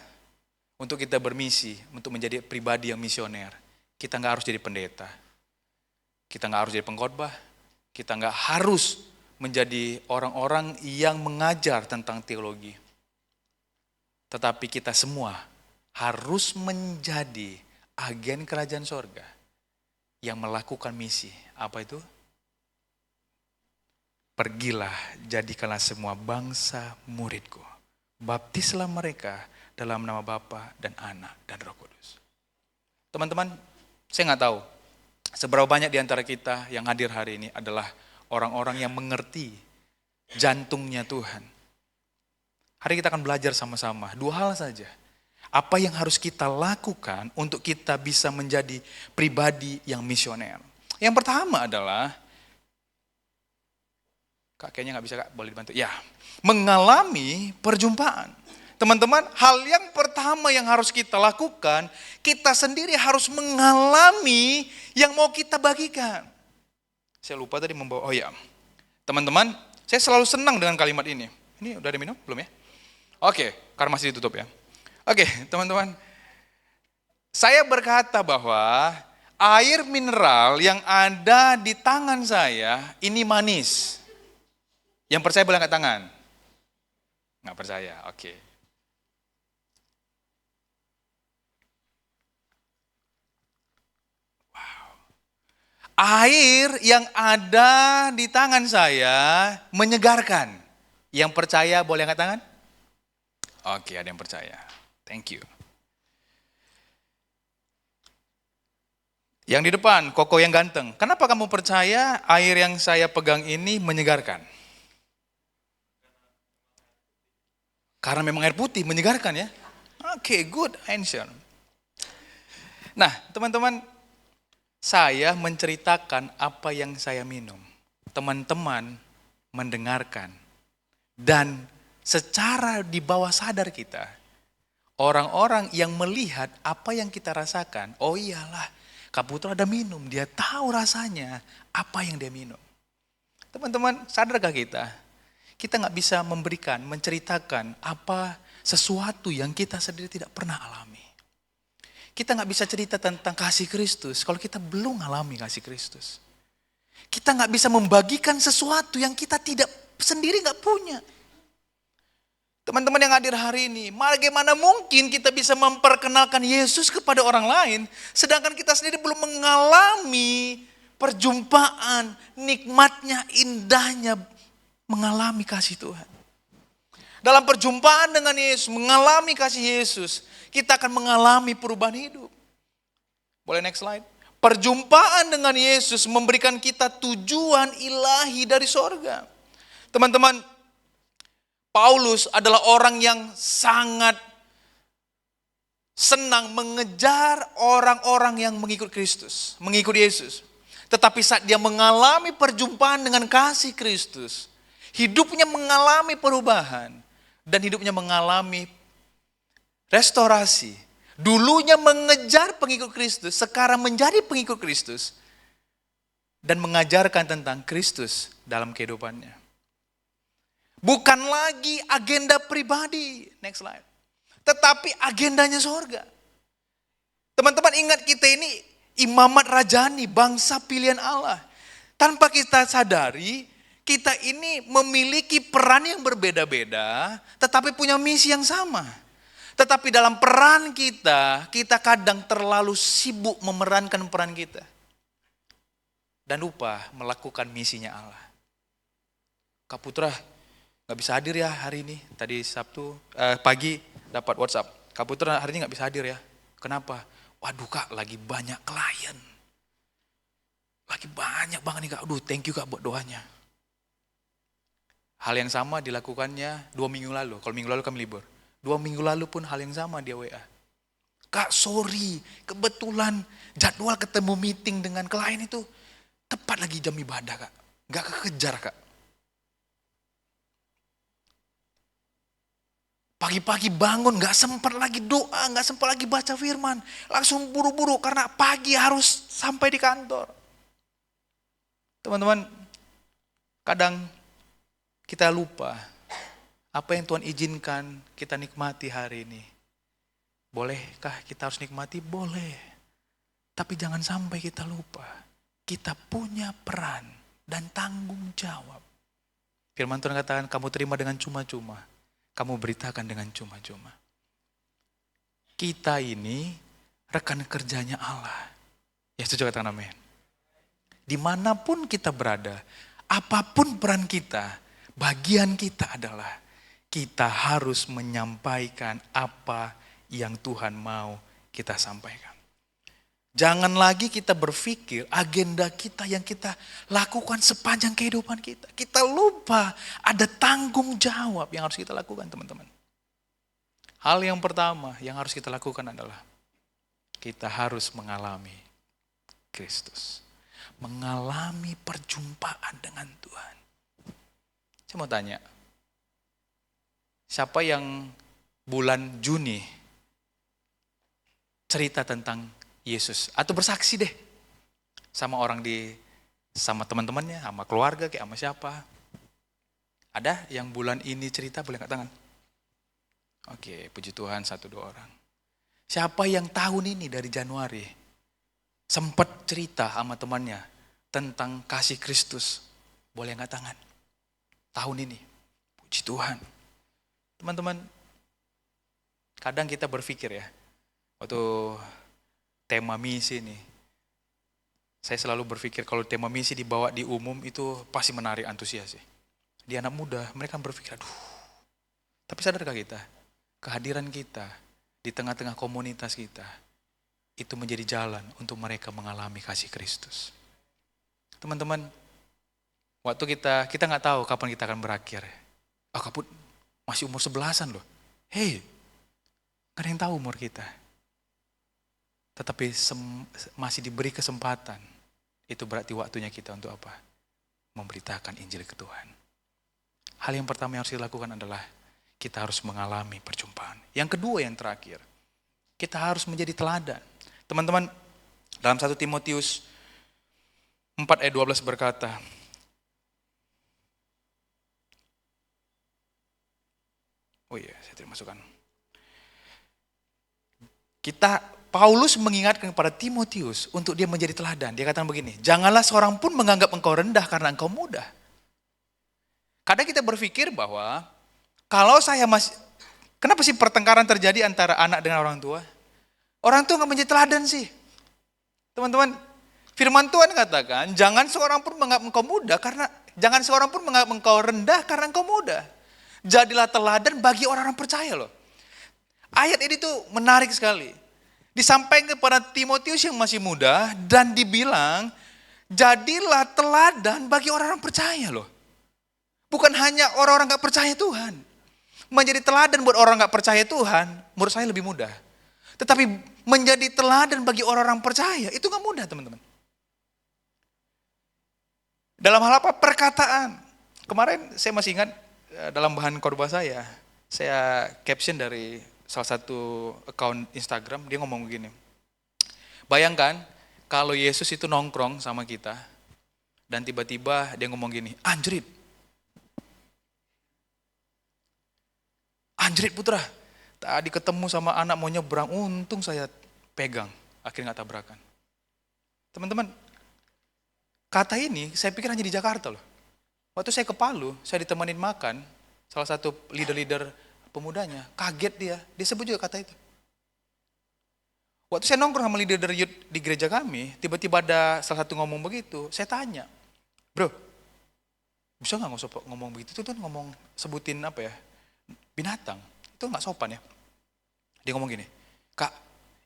S4: untuk kita bermisi, untuk menjadi pribadi yang misioner, kita nggak harus jadi pendeta, kita nggak harus jadi pengkhotbah, kita nggak harus menjadi orang-orang yang mengajar tentang teologi. Tetapi kita semua harus menjadi agen kerajaan sorga yang melakukan misi. Apa itu? Pergilah, jadikanlah semua bangsa muridku. Baptislah mereka dalam nama Bapa dan Anak dan Roh Kudus. Teman-teman, saya nggak tahu seberapa banyak di antara kita yang hadir hari ini adalah orang-orang yang mengerti jantungnya Tuhan. Hari kita akan belajar sama-sama dua hal saja. Apa yang harus kita lakukan untuk kita bisa menjadi pribadi yang misioner. Yang pertama adalah, Kak kayaknya nggak bisa, Kak, boleh dibantu? Ya, mengalami perjumpaan. Teman-teman, hal yang pertama yang harus kita lakukan, kita sendiri harus mengalami yang mau kita bagikan. Saya lupa tadi membawa, oh ya. Teman-teman, saya selalu senang dengan kalimat ini. Ini udah ada minum? Belum ya? Oke, karena masih ditutup ya. Oke, teman-teman. Saya berkata bahwa air mineral yang ada di tangan saya ini manis. Yang percaya boleh angkat tangan? Nggak percaya, oke. Wow. Air yang ada di tangan saya menyegarkan. Yang percaya boleh angkat tangan? Oke, ada yang percaya. Thank you. Yang di depan, Koko yang ganteng. Kenapa kamu percaya air yang saya pegang ini menyegarkan? Karena memang air putih menyegarkan ya. Oke, good answer. Nah, teman-teman, saya menceritakan apa yang saya minum. Teman-teman mendengarkan. Dan secara di bawah sadar kita, orang-orang yang melihat apa yang kita rasakan, oh iyalah, Kak Putra ada minum, dia tahu rasanya apa yang dia minum. Teman-teman, sadarkah kita? Kita nggak bisa memberikan, menceritakan apa sesuatu yang kita sendiri tidak pernah alami. Kita nggak bisa cerita tentang kasih Kristus kalau kita belum alami kasih Kristus. Kita nggak bisa membagikan sesuatu yang kita tidak sendiri nggak punya. Teman-teman yang hadir hari ini, bagaimana mungkin kita bisa memperkenalkan Yesus kepada orang lain, sedangkan kita sendiri belum mengalami perjumpaan, nikmatnya, indahnya mengalami kasih Tuhan. Dalam perjumpaan dengan Yesus, mengalami kasih Yesus, kita akan mengalami perubahan hidup. Boleh next slide? Perjumpaan dengan Yesus memberikan kita tujuan ilahi dari sorga. Teman-teman, Paulus adalah orang yang sangat senang mengejar orang-orang yang mengikut Kristus, mengikut Yesus. Tetapi saat dia mengalami perjumpaan dengan kasih Kristus, hidupnya mengalami perubahan dan hidupnya mengalami restorasi. Dulunya mengejar pengikut Kristus, sekarang menjadi pengikut Kristus dan mengajarkan tentang Kristus dalam kehidupannya. Bukan lagi agenda pribadi, next slide. Tetapi agendanya sorga. Teman-teman ingat kita ini imamat rajani, bangsa pilihan Allah. Tanpa kita sadari, kita ini memiliki peran yang berbeda-beda, tetapi punya misi yang sama. Tetapi dalam peran kita, kita kadang terlalu sibuk memerankan peran kita. Dan lupa melakukan misinya Allah. Kak Putra, gak bisa hadir ya hari ini. Tadi Sabtu, pagi dapat WhatsApp. Kak Putra hari ini gak bisa hadir ya. Kenapa? Waduh Kak, lagi banyak klien. Lagi banyak banget nih Kak. Aduh, thank you Kak buat doanya. Hal yang sama dilakukannya 2 minggu lalu. Kalau minggu lalu kami libur. 2 minggu lalu pun hal yang sama dia WA. Kak sorry, kebetulan jadwal ketemu meeting dengan klien itu tepat lagi jam ibadah Kak. Gak kekejar Kak. Pagi-pagi bangun gak sempat lagi doa, gak sempat lagi baca firman. Langsung buru-buru karena pagi harus sampai di kantor. Teman-teman, kadang kita lupa apa yang Tuhan izinkan kita nikmati hari ini. Bolehkah kita harus nikmati? Boleh. Tapi jangan sampai kita lupa. Kita punya peran dan tanggung jawab. Firman Tuhan katakan, kamu terima dengan cuma-cuma. Kamu beritakan dengan cuma-cuma. Kita ini rekan kerjanya Allah. Ya setuju katakan amin. Dimanapun kita berada, apapun peran kita, bagian kita adalah kita harus menyampaikan apa yang Tuhan mau kita sampaikan. Jangan lagi kita berpikir agenda kita yang kita lakukan sepanjang kehidupan kita. Kita lupa ada tanggung jawab yang harus kita lakukan teman-teman. Hal yang pertama yang harus kita lakukan adalah kita harus mengalami Kristus. Mengalami perjumpaan dengan Tuhan. Saya mau tanya, siapa yang bulan Juni cerita tentang Yesus atau bersaksi deh sama orang sama teman-temannya, sama keluarga, kayak sama siapa? Ada yang bulan ini cerita, boleh angkat tangan? Oke, puji Tuhan 1-2 orang. Siapa yang tahun ini dari Januari sempat cerita sama temannya tentang kasih Kristus? Boleh angkat tangan? Tahun ini, puji Tuhan. Teman-teman, kadang kita berpikir ya, waktu tema misi nih, saya selalu berpikir kalau tema misi dibawa di umum itu pasti menarik antusias sih. Di anak muda, mereka berpikir, aduh. Tapi sadarkah kita, kehadiran kita di tengah-tengah komunitas kita, itu menjadi jalan untuk mereka mengalami kasih Kristus. Teman-teman, waktu kita nggak tahu kapan kita akan berakhir. Kaput masih umur 11-an loh. Hei, gak ada yang tahu umur kita. Tetapi masih diberi kesempatan. Itu berarti waktunya kita untuk apa? Memberitakan Injil ke Tuhan. Hal yang pertama yang harus dilakukan adalah kita harus mengalami perjumpaan. Yang kedua yang terakhir, kita harus menjadi teladan. Teman-teman, dalam 1 Timotius 4 ayat 12 berkata, oh iya, saya tidak masukkan. Paulus mengingatkan kepada Timotius untuk dia menjadi teladan. Dia katakan begini, janganlah seorang pun menganggap engkau rendah karena engkau muda. Kadang kita berpikir bahwa kalau saya masih, kenapa sih pertengkaran terjadi antara anak dengan orang tua? Orang tua nggak menjadi teladan sih. Teman-teman, firman Tuhan katakan, jangan seorang pun menganggap engkau muda karena Jangan seorang pun menganggap engkau rendah karena engkau muda. Jadilah teladan bagi orang-orang percaya loh. Ayat ini tuh menarik sekali. Disampaikan kepada Timotius yang masih muda dan dibilang, jadilah teladan bagi orang-orang percaya loh. Bukan hanya orang-orang gak percaya Tuhan. Menjadi teladan buat orang gak percaya Tuhan, menurut saya lebih mudah. Tetapi menjadi teladan bagi orang-orang percaya, itu gak mudah teman-teman. Dalam hal apa? Perkataan. Kemarin saya masih ingat dalam bahan khotbah saya caption dari salah satu account Instagram, dia ngomong begini. Bayangkan kalau Yesus itu nongkrong sama kita, dan tiba-tiba dia ngomong gini, anjrit putra, tadi ketemu sama anak mau nyebrang, untung saya pegang, akhirnya gak tabrakan. Teman-teman, kata ini saya pikir hanya di Jakarta loh. Waktu saya ke Palu, saya ditemenin makan, salah satu leader-leader pemudanya, kaget dia sebut juga kata itu. Waktu saya nongkrong sama leader youth di gereja kami, tiba-tiba ada salah satu ngomong begitu, saya tanya, bro, bisa gak ngomong begitu? Itu tuh ngomong, sebutin apa ya, binatang, itu gak sopan ya. Dia ngomong gini, Kak,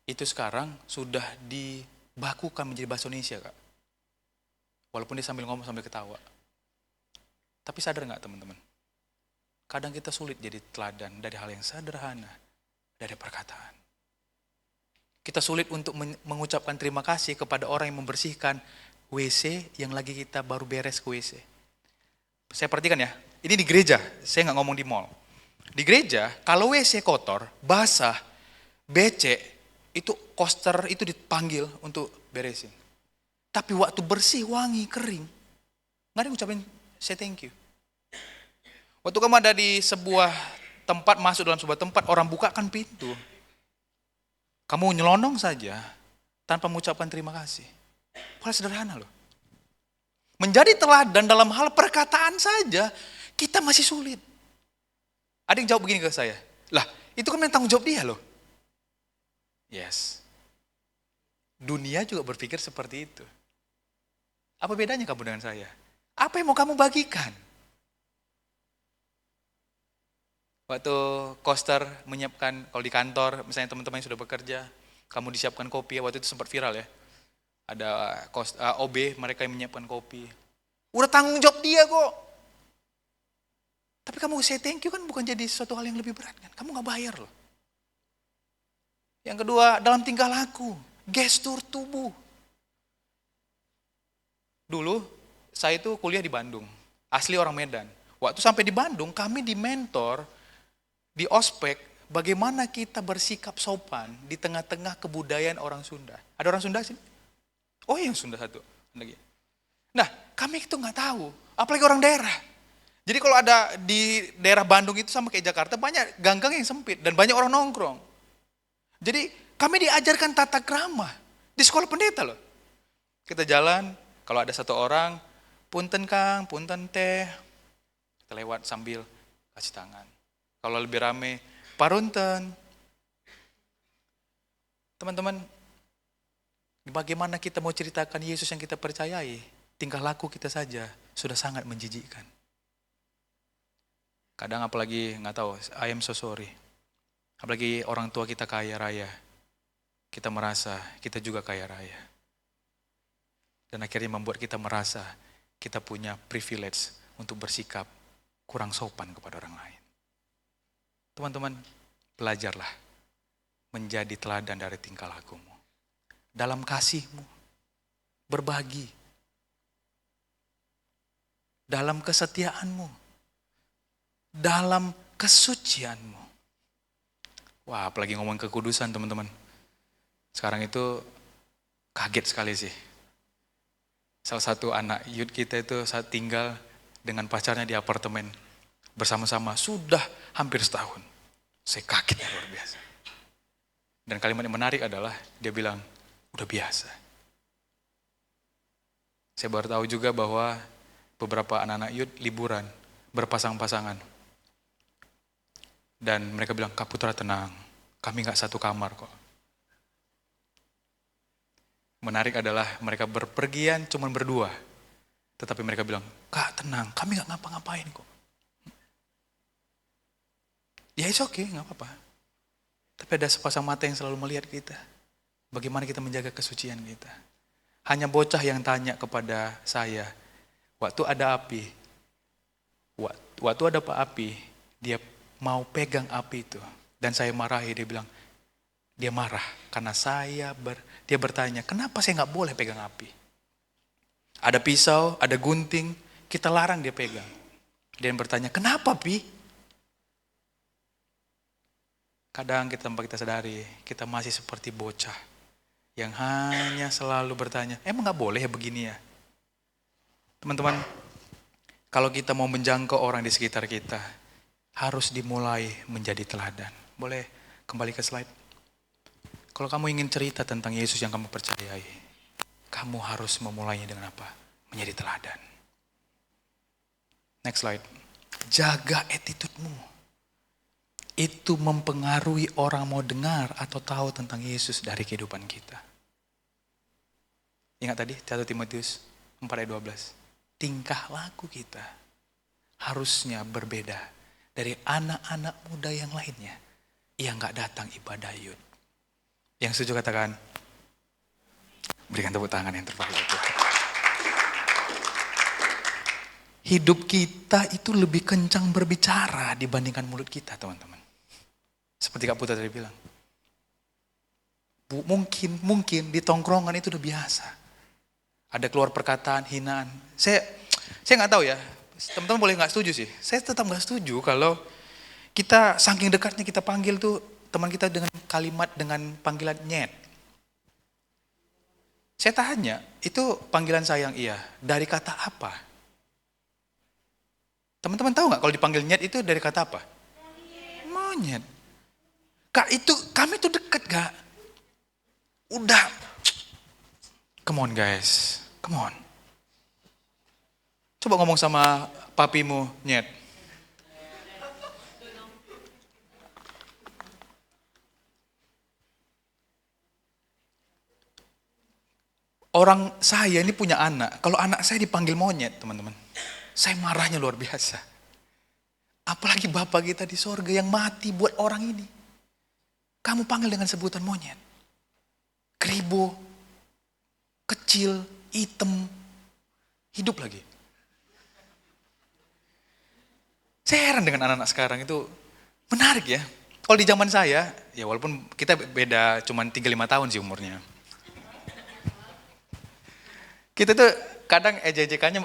S4: itu sekarang sudah dibakukan menjadi bahasa Indonesia Kak. Walaupun dia sambil ngomong sambil ketawa. Tapi sadar gak teman-teman? Kadang kita sulit jadi teladan dari hal yang sederhana, dari perkataan. Kita sulit untuk mengucapkan terima kasih kepada orang yang membersihkan WC yang lagi kita baru beres ke WC. Saya perhatikan ya, ini di gereja, saya gak ngomong di mall. Di gereja, kalau WC kotor, basah, becek, itu koster itu dipanggil untuk beresin. Tapi waktu bersih, wangi, kering, gak ada yang ngucapin say thank you. Waktu kamu ada di sebuah tempat, masuk dalam sebuah tempat, orang bukakan pintu. Kamu nyelonong saja, tanpa mengucapkan terima kasih. Hal sederhana loh. Menjadi teladan dalam hal perkataan saja, kita masih sulit. Ada yang jawab begini ke saya, lah itu kan tanggung jawab dia loh. Yes. Dunia juga berpikir seperti itu. Apa bedanya kamu dengan saya? Apa yang mau kamu bagikan? Waktu koster menyiapkan, kalau di kantor, misalnya teman-teman yang sudah bekerja, kamu disiapkan kopi, waktu itu sempat viral ya. Ada OB, mereka yang menyiapkan kopi. Udah tanggung jawab dia kok. Tapi kamu say thank you kan bukan jadi sesuatu hal yang lebih berat kan. Kamu gak bayar loh. Yang kedua, dalam tingkah laku, gestur tubuh. Dulu, saya itu kuliah di Bandung, asli orang Medan. Waktu sampai di Bandung, kami dimentor, di ospek, bagaimana kita bersikap sopan di tengah-tengah kebudayaan orang Sunda. Ada orang Sunda sini? Oh iya, Sunda satu. Nah, kami itu nggak tahu, apalagi orang daerah. Jadi kalau ada di daerah Bandung itu sama kayak Jakarta, banyak gang-gang yang sempit dan banyak orang nongkrong. Jadi kami diajarkan tata krama di sekolah pendeta loh. Kita jalan, kalau ada satu orang, punten Kang, punten teh, kita lewat sambil kasih tangan. Kalau lebih rame, parunten. Teman-teman, bagaimana kita mau ceritakan Yesus yang kita percayai, tingkah laku kita saja sudah sangat menjijikkan. Kadang apalagi, nggak tahu, I am so sorry. Apalagi orang tua kita kaya raya, kita merasa kita juga kaya raya. Dan akhirnya membuat kita merasa kita punya privilege untuk bersikap kurang sopan kepada orang lain. Teman-teman, belajarlah menjadi teladan dari tingkah lakumu. Dalam kasihmu, berbagi. Dalam kesetiaanmu. Dalam kesucianmu. Wah, apalagi ngomong kekudusan teman-teman. Sekarang itu kaget sekali sih. Salah satu anak youth kita itu saat tinggal dengan pacarnya di apartemen. Bersama-sama sudah hampir setahun. Saya kaget luar biasa. Dan kalimat yang menarik adalah dia bilang, udah biasa. Saya baru tahu juga bahwa beberapa anak-anak youth liburan berpasang-pasangan. Dan mereka bilang, Kak Putra tenang, kami gak satu kamar kok. Menarik adalah mereka berpergian cuma berdua. Tetapi mereka bilang, Kak tenang, kami gak ngapa-ngapain kok. Ya it's okay, gak apa-apa. Tapi ada sepasang mata yang selalu melihat kita. Bagaimana kita menjaga kesucian kita. Hanya bocah yang tanya kepada saya, waktu ada api, waktu ada api, dia mau pegang api itu. Dan saya marahi, dia bilang, dia marah karena dia bertanya, kenapa saya gak boleh pegang api? Ada pisau, ada gunting, kita larang dia pegang. Dia bertanya, kenapa Pi? Kadang tanpa kita sadari, kita masih seperti bocah yang hanya selalu bertanya, emang gak boleh ya begini ya? Teman-teman, kalau kita mau menjangkau orang di sekitar kita, harus dimulai menjadi teladan. Boleh kembali ke slide? Kalau kamu ingin cerita tentang Yesus yang kamu percayai, kamu harus memulainya dengan apa? Menjadi teladan. Next slide. Jaga attitude-mu. Itu mempengaruhi orang mau dengar atau tahu tentang Yesus dari kehidupan kita. Ingat tadi 1 Timotius 4 ayat 12. Tingkah laku kita harusnya berbeda dari anak-anak muda yang lainnya yang gak datang ibadah yud. Yang setuju katakan, berikan tepuk tangan yang terbaik itu. Hidup kita itu lebih kencang berbicara dibandingkan mulut kita, teman-teman. Seperti Kak Putra tadi bilang. Mungkin di tongkrongan itu udah biasa. Ada keluar perkataan, hinaan. Saya nggak tahu ya, teman-teman boleh nggak setuju sih. Saya tetap nggak setuju kalau kita saking dekatnya kita panggil tuh teman kita dengan kalimat, dengan panggilan nyet. Saya tanya, itu panggilan sayang iya, dari kata apa? Teman-teman tahu nggak kalau dipanggil nyet itu dari kata apa? Monyet. Kak itu, kami tuh deket gak? Udah. Come on guys, come on. Coba ngomong sama papimu, nyet. Orang saya ini punya anak, kalau anak saya dipanggil monyet teman-teman, saya marahnya luar biasa. Apalagi Bapak kita di sorga yang mati buat orang ini. Kamu panggil dengan sebutan monyet. Kribo, kecil, hitam, hidup lagi. Saya heran dengan anak-anak sekarang itu menarik ya. Kalau di zaman saya, ya walaupun kita beda cuma 3-5 tahun sih umurnya. Kita tuh kadang ejekannya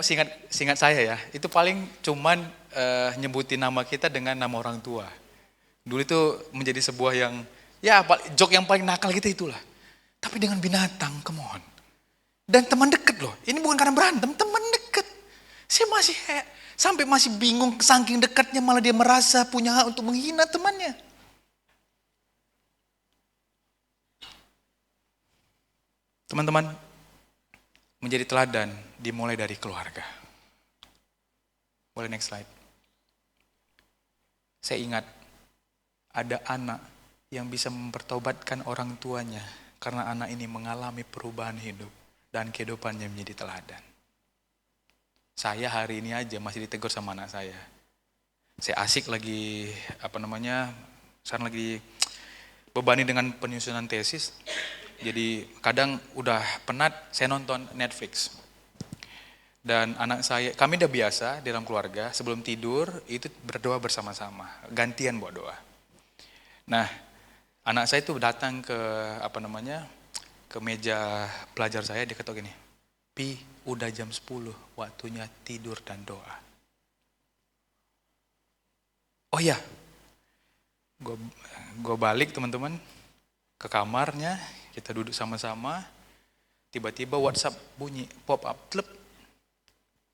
S4: seingat saya ya, itu paling cuman nyebutin nama kita dengan nama orang tua. Dulu itu menjadi sebuah yang, ya joke yang paling nakal kita itulah. Tapi dengan binatang, come on. Dan teman dekat loh, ini bukan karena berantem, teman dekat. Saya sampai masih bingung, saking dekatnya malah dia merasa punya hak untuk menghina temannya. Teman-teman, menjadi teladan dimulai dari keluarga. Boleh next slide. Saya ingat ada anak yang bisa mempertobatkan orang tuanya karena anak ini mengalami perubahan hidup dan kehidupannya menjadi teladan. Saya hari ini aja masih ditegur sama anak saya. Saya asik lagi sekarang lagi bebani dengan penyusunan tesis. Jadi kadang udah penat, saya nonton Netflix. Dan anak saya, kami udah biasa dalam keluarga, sebelum tidur itu berdoa bersama-sama, gantian buat doa. Nah, anak saya itu datang ke ke meja pelajar saya, dia kata gini, Pi, udah jam 10, waktunya tidur dan doa. Oh iya, gue balik teman-teman ke kamarnya, kita duduk sama-sama, tiba-tiba WhatsApp bunyi, pop up, tlep.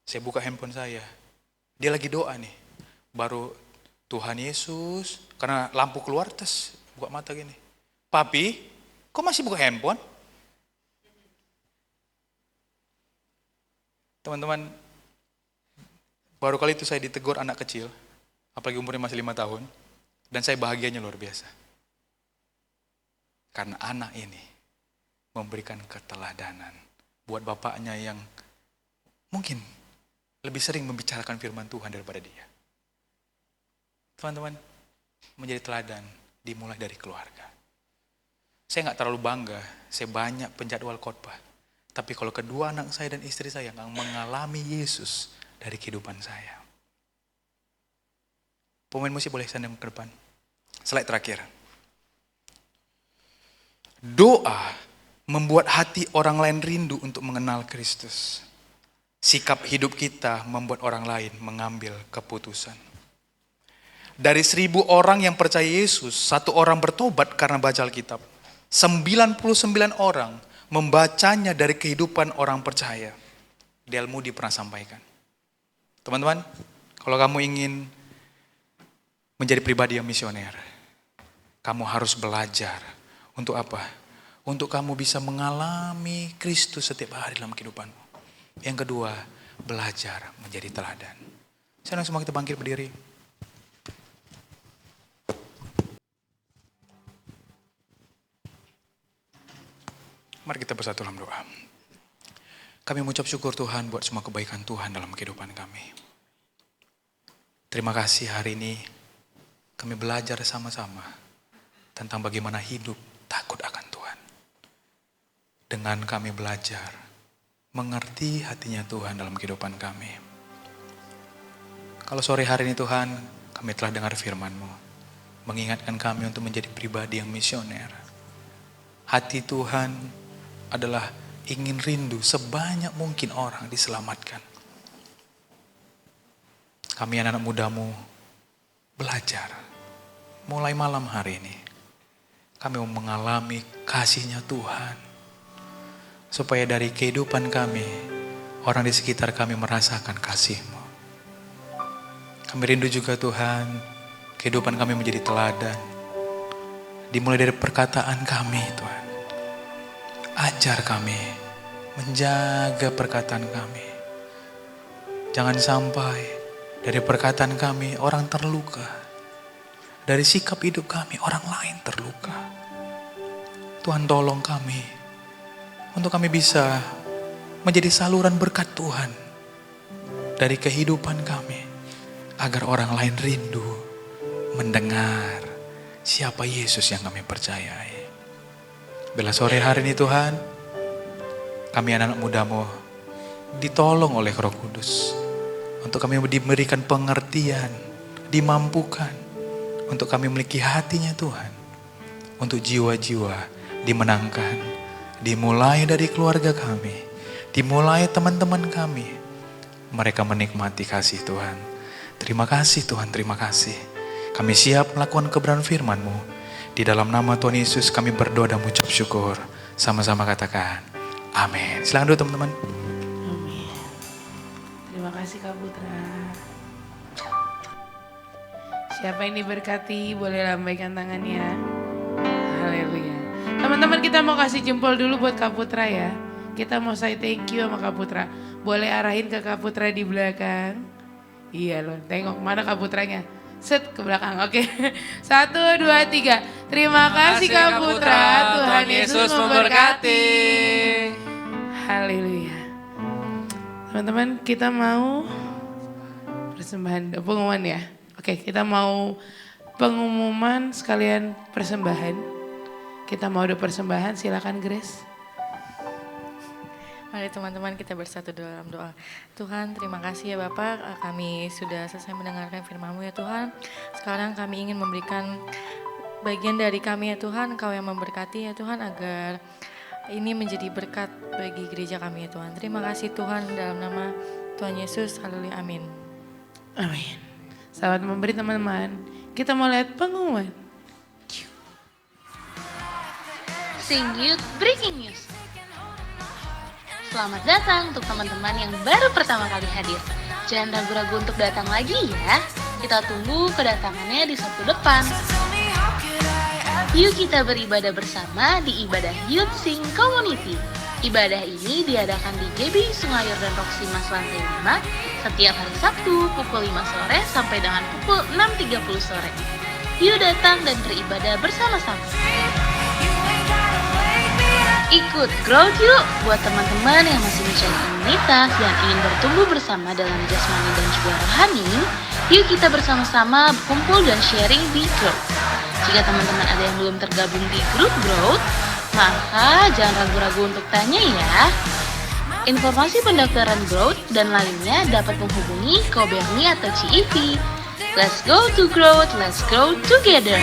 S4: Saya buka handphone saya, dia lagi doa nih, baru Tuhan Yesus, karena lampu keluar, terus buka mata gini, Papi, kok masih buka handphone? Teman-teman, baru kali itu saya ditegur anak kecil, apalagi umurnya masih 5 tahun, dan saya bahagianya luar biasa. Karena anak ini memberikan keteladanan buat bapaknya yang mungkin lebih sering membicarakan firman Tuhan daripada dia. Teman-teman, menjadi teladan dimulai dari keluarga. Saya nggak terlalu bangga, saya banyak penjadwal khotbah. Tapi kalau kedua anak saya dan istri saya nggak mengalami Yesus dari kehidupan saya. Pemain musik boleh sandang ke depan. Slide terakhir. Doa membuat hati orang lain rindu untuk mengenal Kristus. Sikap hidup kita membuat orang lain mengambil keputusan. Dari 1.000 orang yang percaya Yesus, 1 orang bertobat karena baca Alkitab. 99 orang membacanya dari kehidupan orang percaya. Dale Moody pernah sampaikan. Teman-teman, kalau kamu ingin menjadi pribadi yang misioner, kamu harus belajar. Untuk apa? Untuk kamu bisa mengalami Kristus setiap hari dalam kehidupanmu. Yang kedua, belajar menjadi teladan. Sekarang semua kita bangkit berdiri. Mari kita bersatu dalam doa. Kami mengucap syukur Tuhan buat semua kebaikan Tuhan dalam kehidupan kami. Terima kasih hari ini kami belajar sama-sama tentang bagaimana hidup takut akan Tuhan. Dengan kami belajar mengerti hatinya Tuhan dalam kehidupan kami. Kalau sore hari ini Tuhan, kami telah dengar firman-Mu, mengingatkan kami untuk menjadi pribadi yang misioner. Hati Tuhan adalah ingin rindu sebanyak mungkin orang diselamatkan. Kami anak-anak muda-Mu belajar mulai malam hari ini. Kami mau mengalami kasih-Nya Tuhan. Supaya dari kehidupan kami, orang di sekitar kami merasakan kasih-Mu. Kami rindu juga Tuhan, kehidupan kami menjadi teladan. Dimulai dari perkataan kami Tuhan. Ajar kami menjaga perkataan kami. Jangan sampai dari perkataan kami orang terluka. Dari sikap hidup kami orang lain terluka. Tuhan tolong kami untuk kami bisa menjadi saluran berkat Tuhan dari kehidupan kami. Agar orang lain rindu mendengar siapa Yesus yang kami percayai. Bila sore hari ini Tuhan, kami anak-anak muda-Mu ditolong oleh Roh Kudus. Untuk kami diberikan pengertian, dimampukan. Untuk kami memiliki hatinya Tuhan. Untuk jiwa-jiwa dimenangkan. Dimulai dari keluarga kami. Dimulai teman-teman kami. Mereka menikmati kasih Tuhan. Terima kasih Tuhan, terima kasih. Kami siap melakukan kebenaran firman-Mu. Di dalam nama Tuhan Yesus kami berdoa dan mengucap syukur. Sama-sama katakan, amin. Silakan dulu teman-teman.
S2: Amin. Terima kasih Kak Putra. Siapa yang diberkati boleh lambaikan tangannya. Haleluya. Teman-teman kita mau kasih jempol dulu buat Kak Putra ya. Kita mau say thank you sama Kak Putra. Boleh arahin ke Kak Putra di belakang. Iya loh, tengok mana Kak Putranya. Set ke belakang, oke. 1, 2, 3. Terima kasih Kak Putra. Tuhan Yesus memberkati. Haleluya. Teman-teman kita mau persembahan, pengumuman ya. Oke, kita mau pengumuman sekalian persembahan. Kita mau ada persembahan, silakan Grace.
S5: Mari teman-teman kita bersatu dalam doa. Tuhan terima kasih ya Bapak, kami sudah selesai mendengarkan firman-Mu ya Tuhan. Sekarang kami ingin memberikan bagian dari kami ya Tuhan, Engkau yang memberkati ya Tuhan agar ini menjadi berkat bagi gereja kami ya Tuhan. Terima kasih Tuhan dalam nama Tuhan Yesus, haleluya, amin.
S2: Amin. Selamat memberi teman-teman. Kita mau lihat pengumuman.
S6: Sing Youth Breaking News. Selamat datang untuk teman-teman yang baru pertama kali hadir. Jangan ragu-ragu untuk datang lagi ya. Kita tunggu kedatangannya di Sabtu depan. Yuk kita beribadah bersama di ibadah Youth Sing Community. Ibadah ini diadakan di GB Sungayor dan Roxy Mas lantai 5 setiap hari Sabtu pukul 5 sore sampai dengan pukul 6.30 sore. Yuk datang dan beribadah bersama-sama. Ikut growth yuk buat teman-teman yang masih mencari komunitas dan ingin bertumbuh bersama dalam jasmani dan juga rohani. Yuk kita bersama-sama berkumpul dan sharing di growth. Jika teman-teman ada yang belum tergabung di grup growth, maka jangan ragu-ragu untuk tanya ya. Informasi pendaftaran growth dan lainnya dapat menghubungi Koberni atau CEV. Let's go to growth, let's grow together.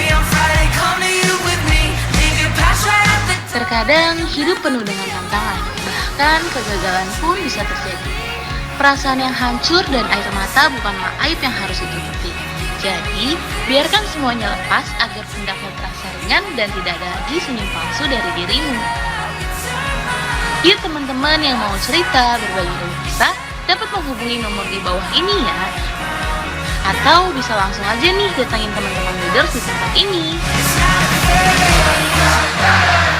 S6: Terkadang hidup penuh dengan tantangan, bahkan kegagalan pun bisa terjadi. Perasaan yang hancur dan air mata bukanlah aib yang harus ditutupi. Jadi, biarkan semuanya lepas agar pundakmu terasa ringan dan tidak ada lagi senyum palsu dari dirimu. Yuk teman-teman yang mau cerita, berbagi keluh kesah, dapat menghubungi nomor di bawah ini ya. Atau bisa langsung aja nih datangin teman-teman leaders di tempat ini.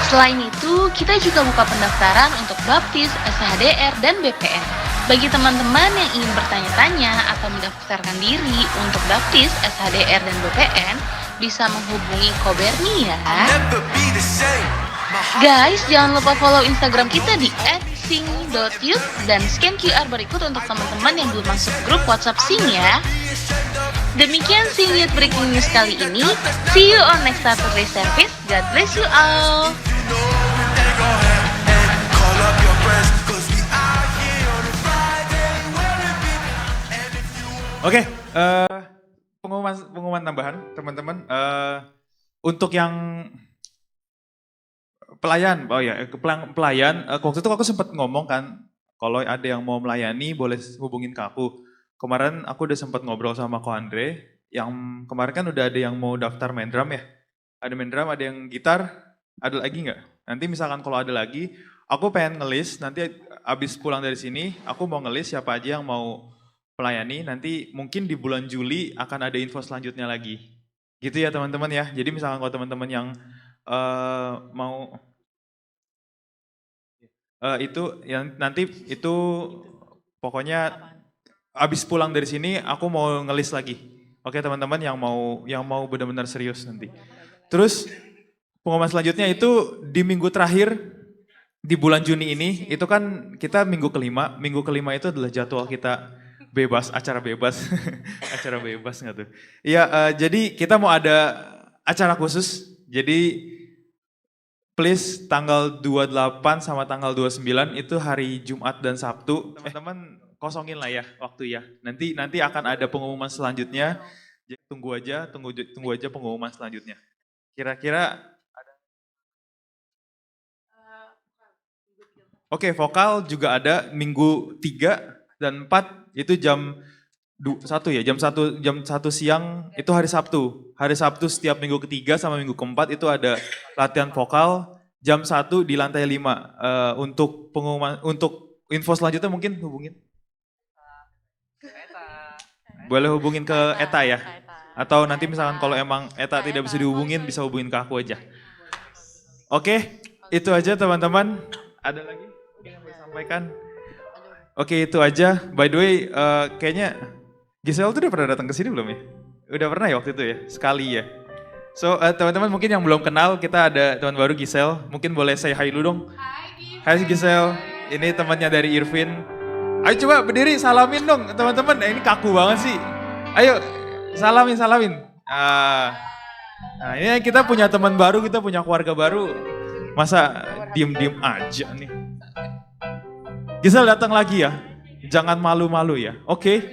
S6: Selain itu, kita juga buka pendaftaran untuk baptis, SHDR, dan BPN. Bagi teman-teman yang ingin bertanya-tanya atau mendaftarkan diri untuk baptis, SHDR, dan BPN, bisa menghubungi Koberni ya. Guys, jangan lupa follow Instagram kita di @sing.youth dan scan QR berikut untuk teman-teman yang belum masuk grup WhatsApp Sing ya. Demikian Sing Youth Breaking News kali ini. See you on next Saturday service. God bless you all.
S7: Oke, pengumuman tambahan teman-teman. Untuk yang pelayan, waktu itu aku sempat ngomong kan, kalau ada yang mau melayani boleh hubungin ke aku. Kemarin aku udah sempat ngobrol sama Ko Andre, yang kemarin kan udah ada yang mau daftar main drum ya. Ada main drum, ada yang gitar, ada lagi nggak? Nanti misalkan kalau ada lagi, aku pengen ngelis, nanti abis pulang dari sini, aku mau ngelis siapa aja yang mau melayani, nanti mungkin di bulan Juli akan ada info selanjutnya lagi. Gitu ya teman-teman ya, jadi misalkan kalau teman-teman yang mau itu yang nanti itu pokoknya abis pulang dari sini aku mau ngelis lagi. Oke teman-teman yang mau benar-benar serius nanti. Terus pengumuman selanjutnya itu di minggu terakhir di bulan Juni ini, itu kan kita minggu kelima. Minggu kelima itu adalah jadwal kita bebas, acara bebas. Acara bebas nggak tuh? Iya, jadi kita mau ada acara khusus. Jadi please tanggal 28 sama tanggal 29 itu hari Jumat dan Sabtu. Teman-teman kosongin lah ya waktu ya. Nanti akan ada pengumuman selanjutnya. Jadi tunggu aja pengumuman selanjutnya. Kira-kira ada. Oke, vokal juga ada minggu 3 dan 4 itu jam 1 ya, jam 1 siang itu hari Sabtu. Hari Sabtu setiap minggu ketiga sama minggu keempat itu ada latihan vokal jam 1 di lantai 5. Untuk pengumuman, untuk info selanjutnya mungkin hubungin. Boleh hubungin ke Eta ya. Atau nanti misalkan kalau emang Eta tidak bisa dihubungin, bisa hubungin ke aku aja. Oke, itu aja teman-teman. Ada lagi yang mau disampaikan? Oke, itu aja. By the way, kayaknya Giselle tuh udah pernah datang ke sini belum ya? Udah pernah ya waktu itu ya? Sekali ya? So, teman-teman mungkin yang belum kenal, kita ada teman baru Giselle. Mungkin boleh say hi dulu dong. Hai Giselle, ini temannya dari Irvin. Ayo coba berdiri, salamin dong teman-teman. Ini kaku banget sih. Ayo, salamin. Nah ini kita punya teman baru, kita punya keluarga baru. Masa diem-diem aja nih. Giselle datang lagi ya. Jangan malu-malu ya. Oke,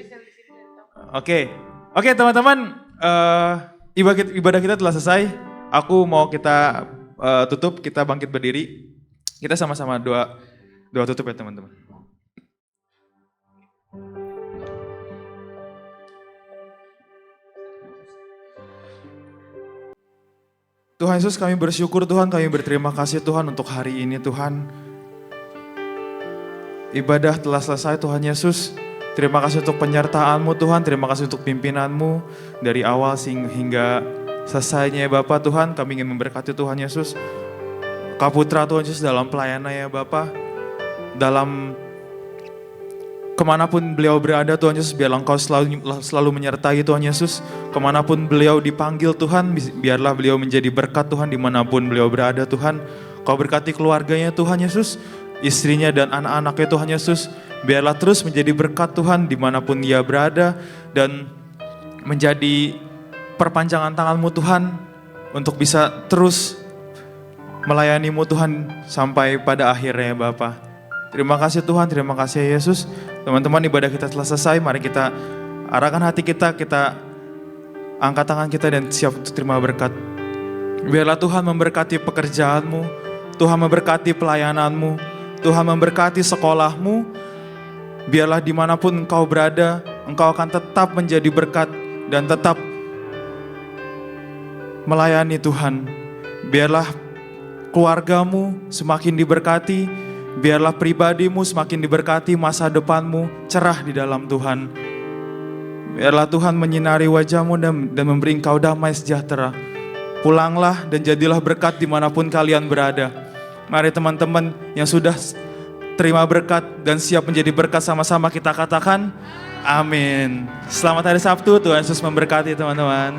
S7: teman-teman. Ibadah kita telah selesai. Aku mau kita tutup, kita bangkit berdiri. Kita sama-sama doa tutup ya teman-teman. Tuhan Yesus, kami bersyukur Tuhan, kami berterima kasih Tuhan untuk hari ini Tuhan. Ibadah telah selesai Tuhan Yesus. Terima kasih untuk penyertaan-Mu Tuhan, terima kasih untuk pimpinan-Mu dari awal hingga selesainya ya Bapak Tuhan. Kami ingin memberkati Tuhan Yesus. Kaputra Tuhan Yesus dalam pelayanan ya Bapak. Dalam kemanapun beliau berada Tuhan Yesus, biarlah Engkau selalu menyertai Tuhan Yesus. Kemanapun beliau dipanggil Tuhan, biarlah beliau menjadi berkat Tuhan dimanapun beliau berada Tuhan. Kau berkati keluarganya Tuhan Yesus, istrinya dan anak-anaknya Tuhan Yesus. Biarlah terus menjadi berkat Tuhan dimanapun ia berada, dan menjadi perpanjangan tangan-Mu Tuhan untuk bisa terus melayani-Mu Tuhan sampai pada akhirnya Bapa. Terima kasih Tuhan, terima kasih Yesus. Teman-teman, ibadah kita telah selesai, mari kita arahkan hati kita, kita angkat tangan kita dan siap untuk terima berkat. Biarlah Tuhan memberkati pekerjaan-Mu, Tuhan memberkati pelayanan-Mu, Tuhan memberkati sekolah-Mu. Biarlah dimanapun Engkau berada, Engkau akan tetap menjadi berkat dan tetap melayani Tuhan. Biarlah keluarga-Mu semakin diberkati, biarlah pribadi-Mu semakin diberkati, masa depan-Mu cerah di dalam Tuhan. Biarlah Tuhan menyinari wajah-Mu dan memberi Engkau damai sejahtera. Pulanglah dan jadilah berkat dimanapun kalian berada. Mari teman-teman yang sudah terima berkat dan siap menjadi berkat, sama-sama kita katakan amin. Selamat hari Sabtu, Tuhan Yesus memberkati teman-teman.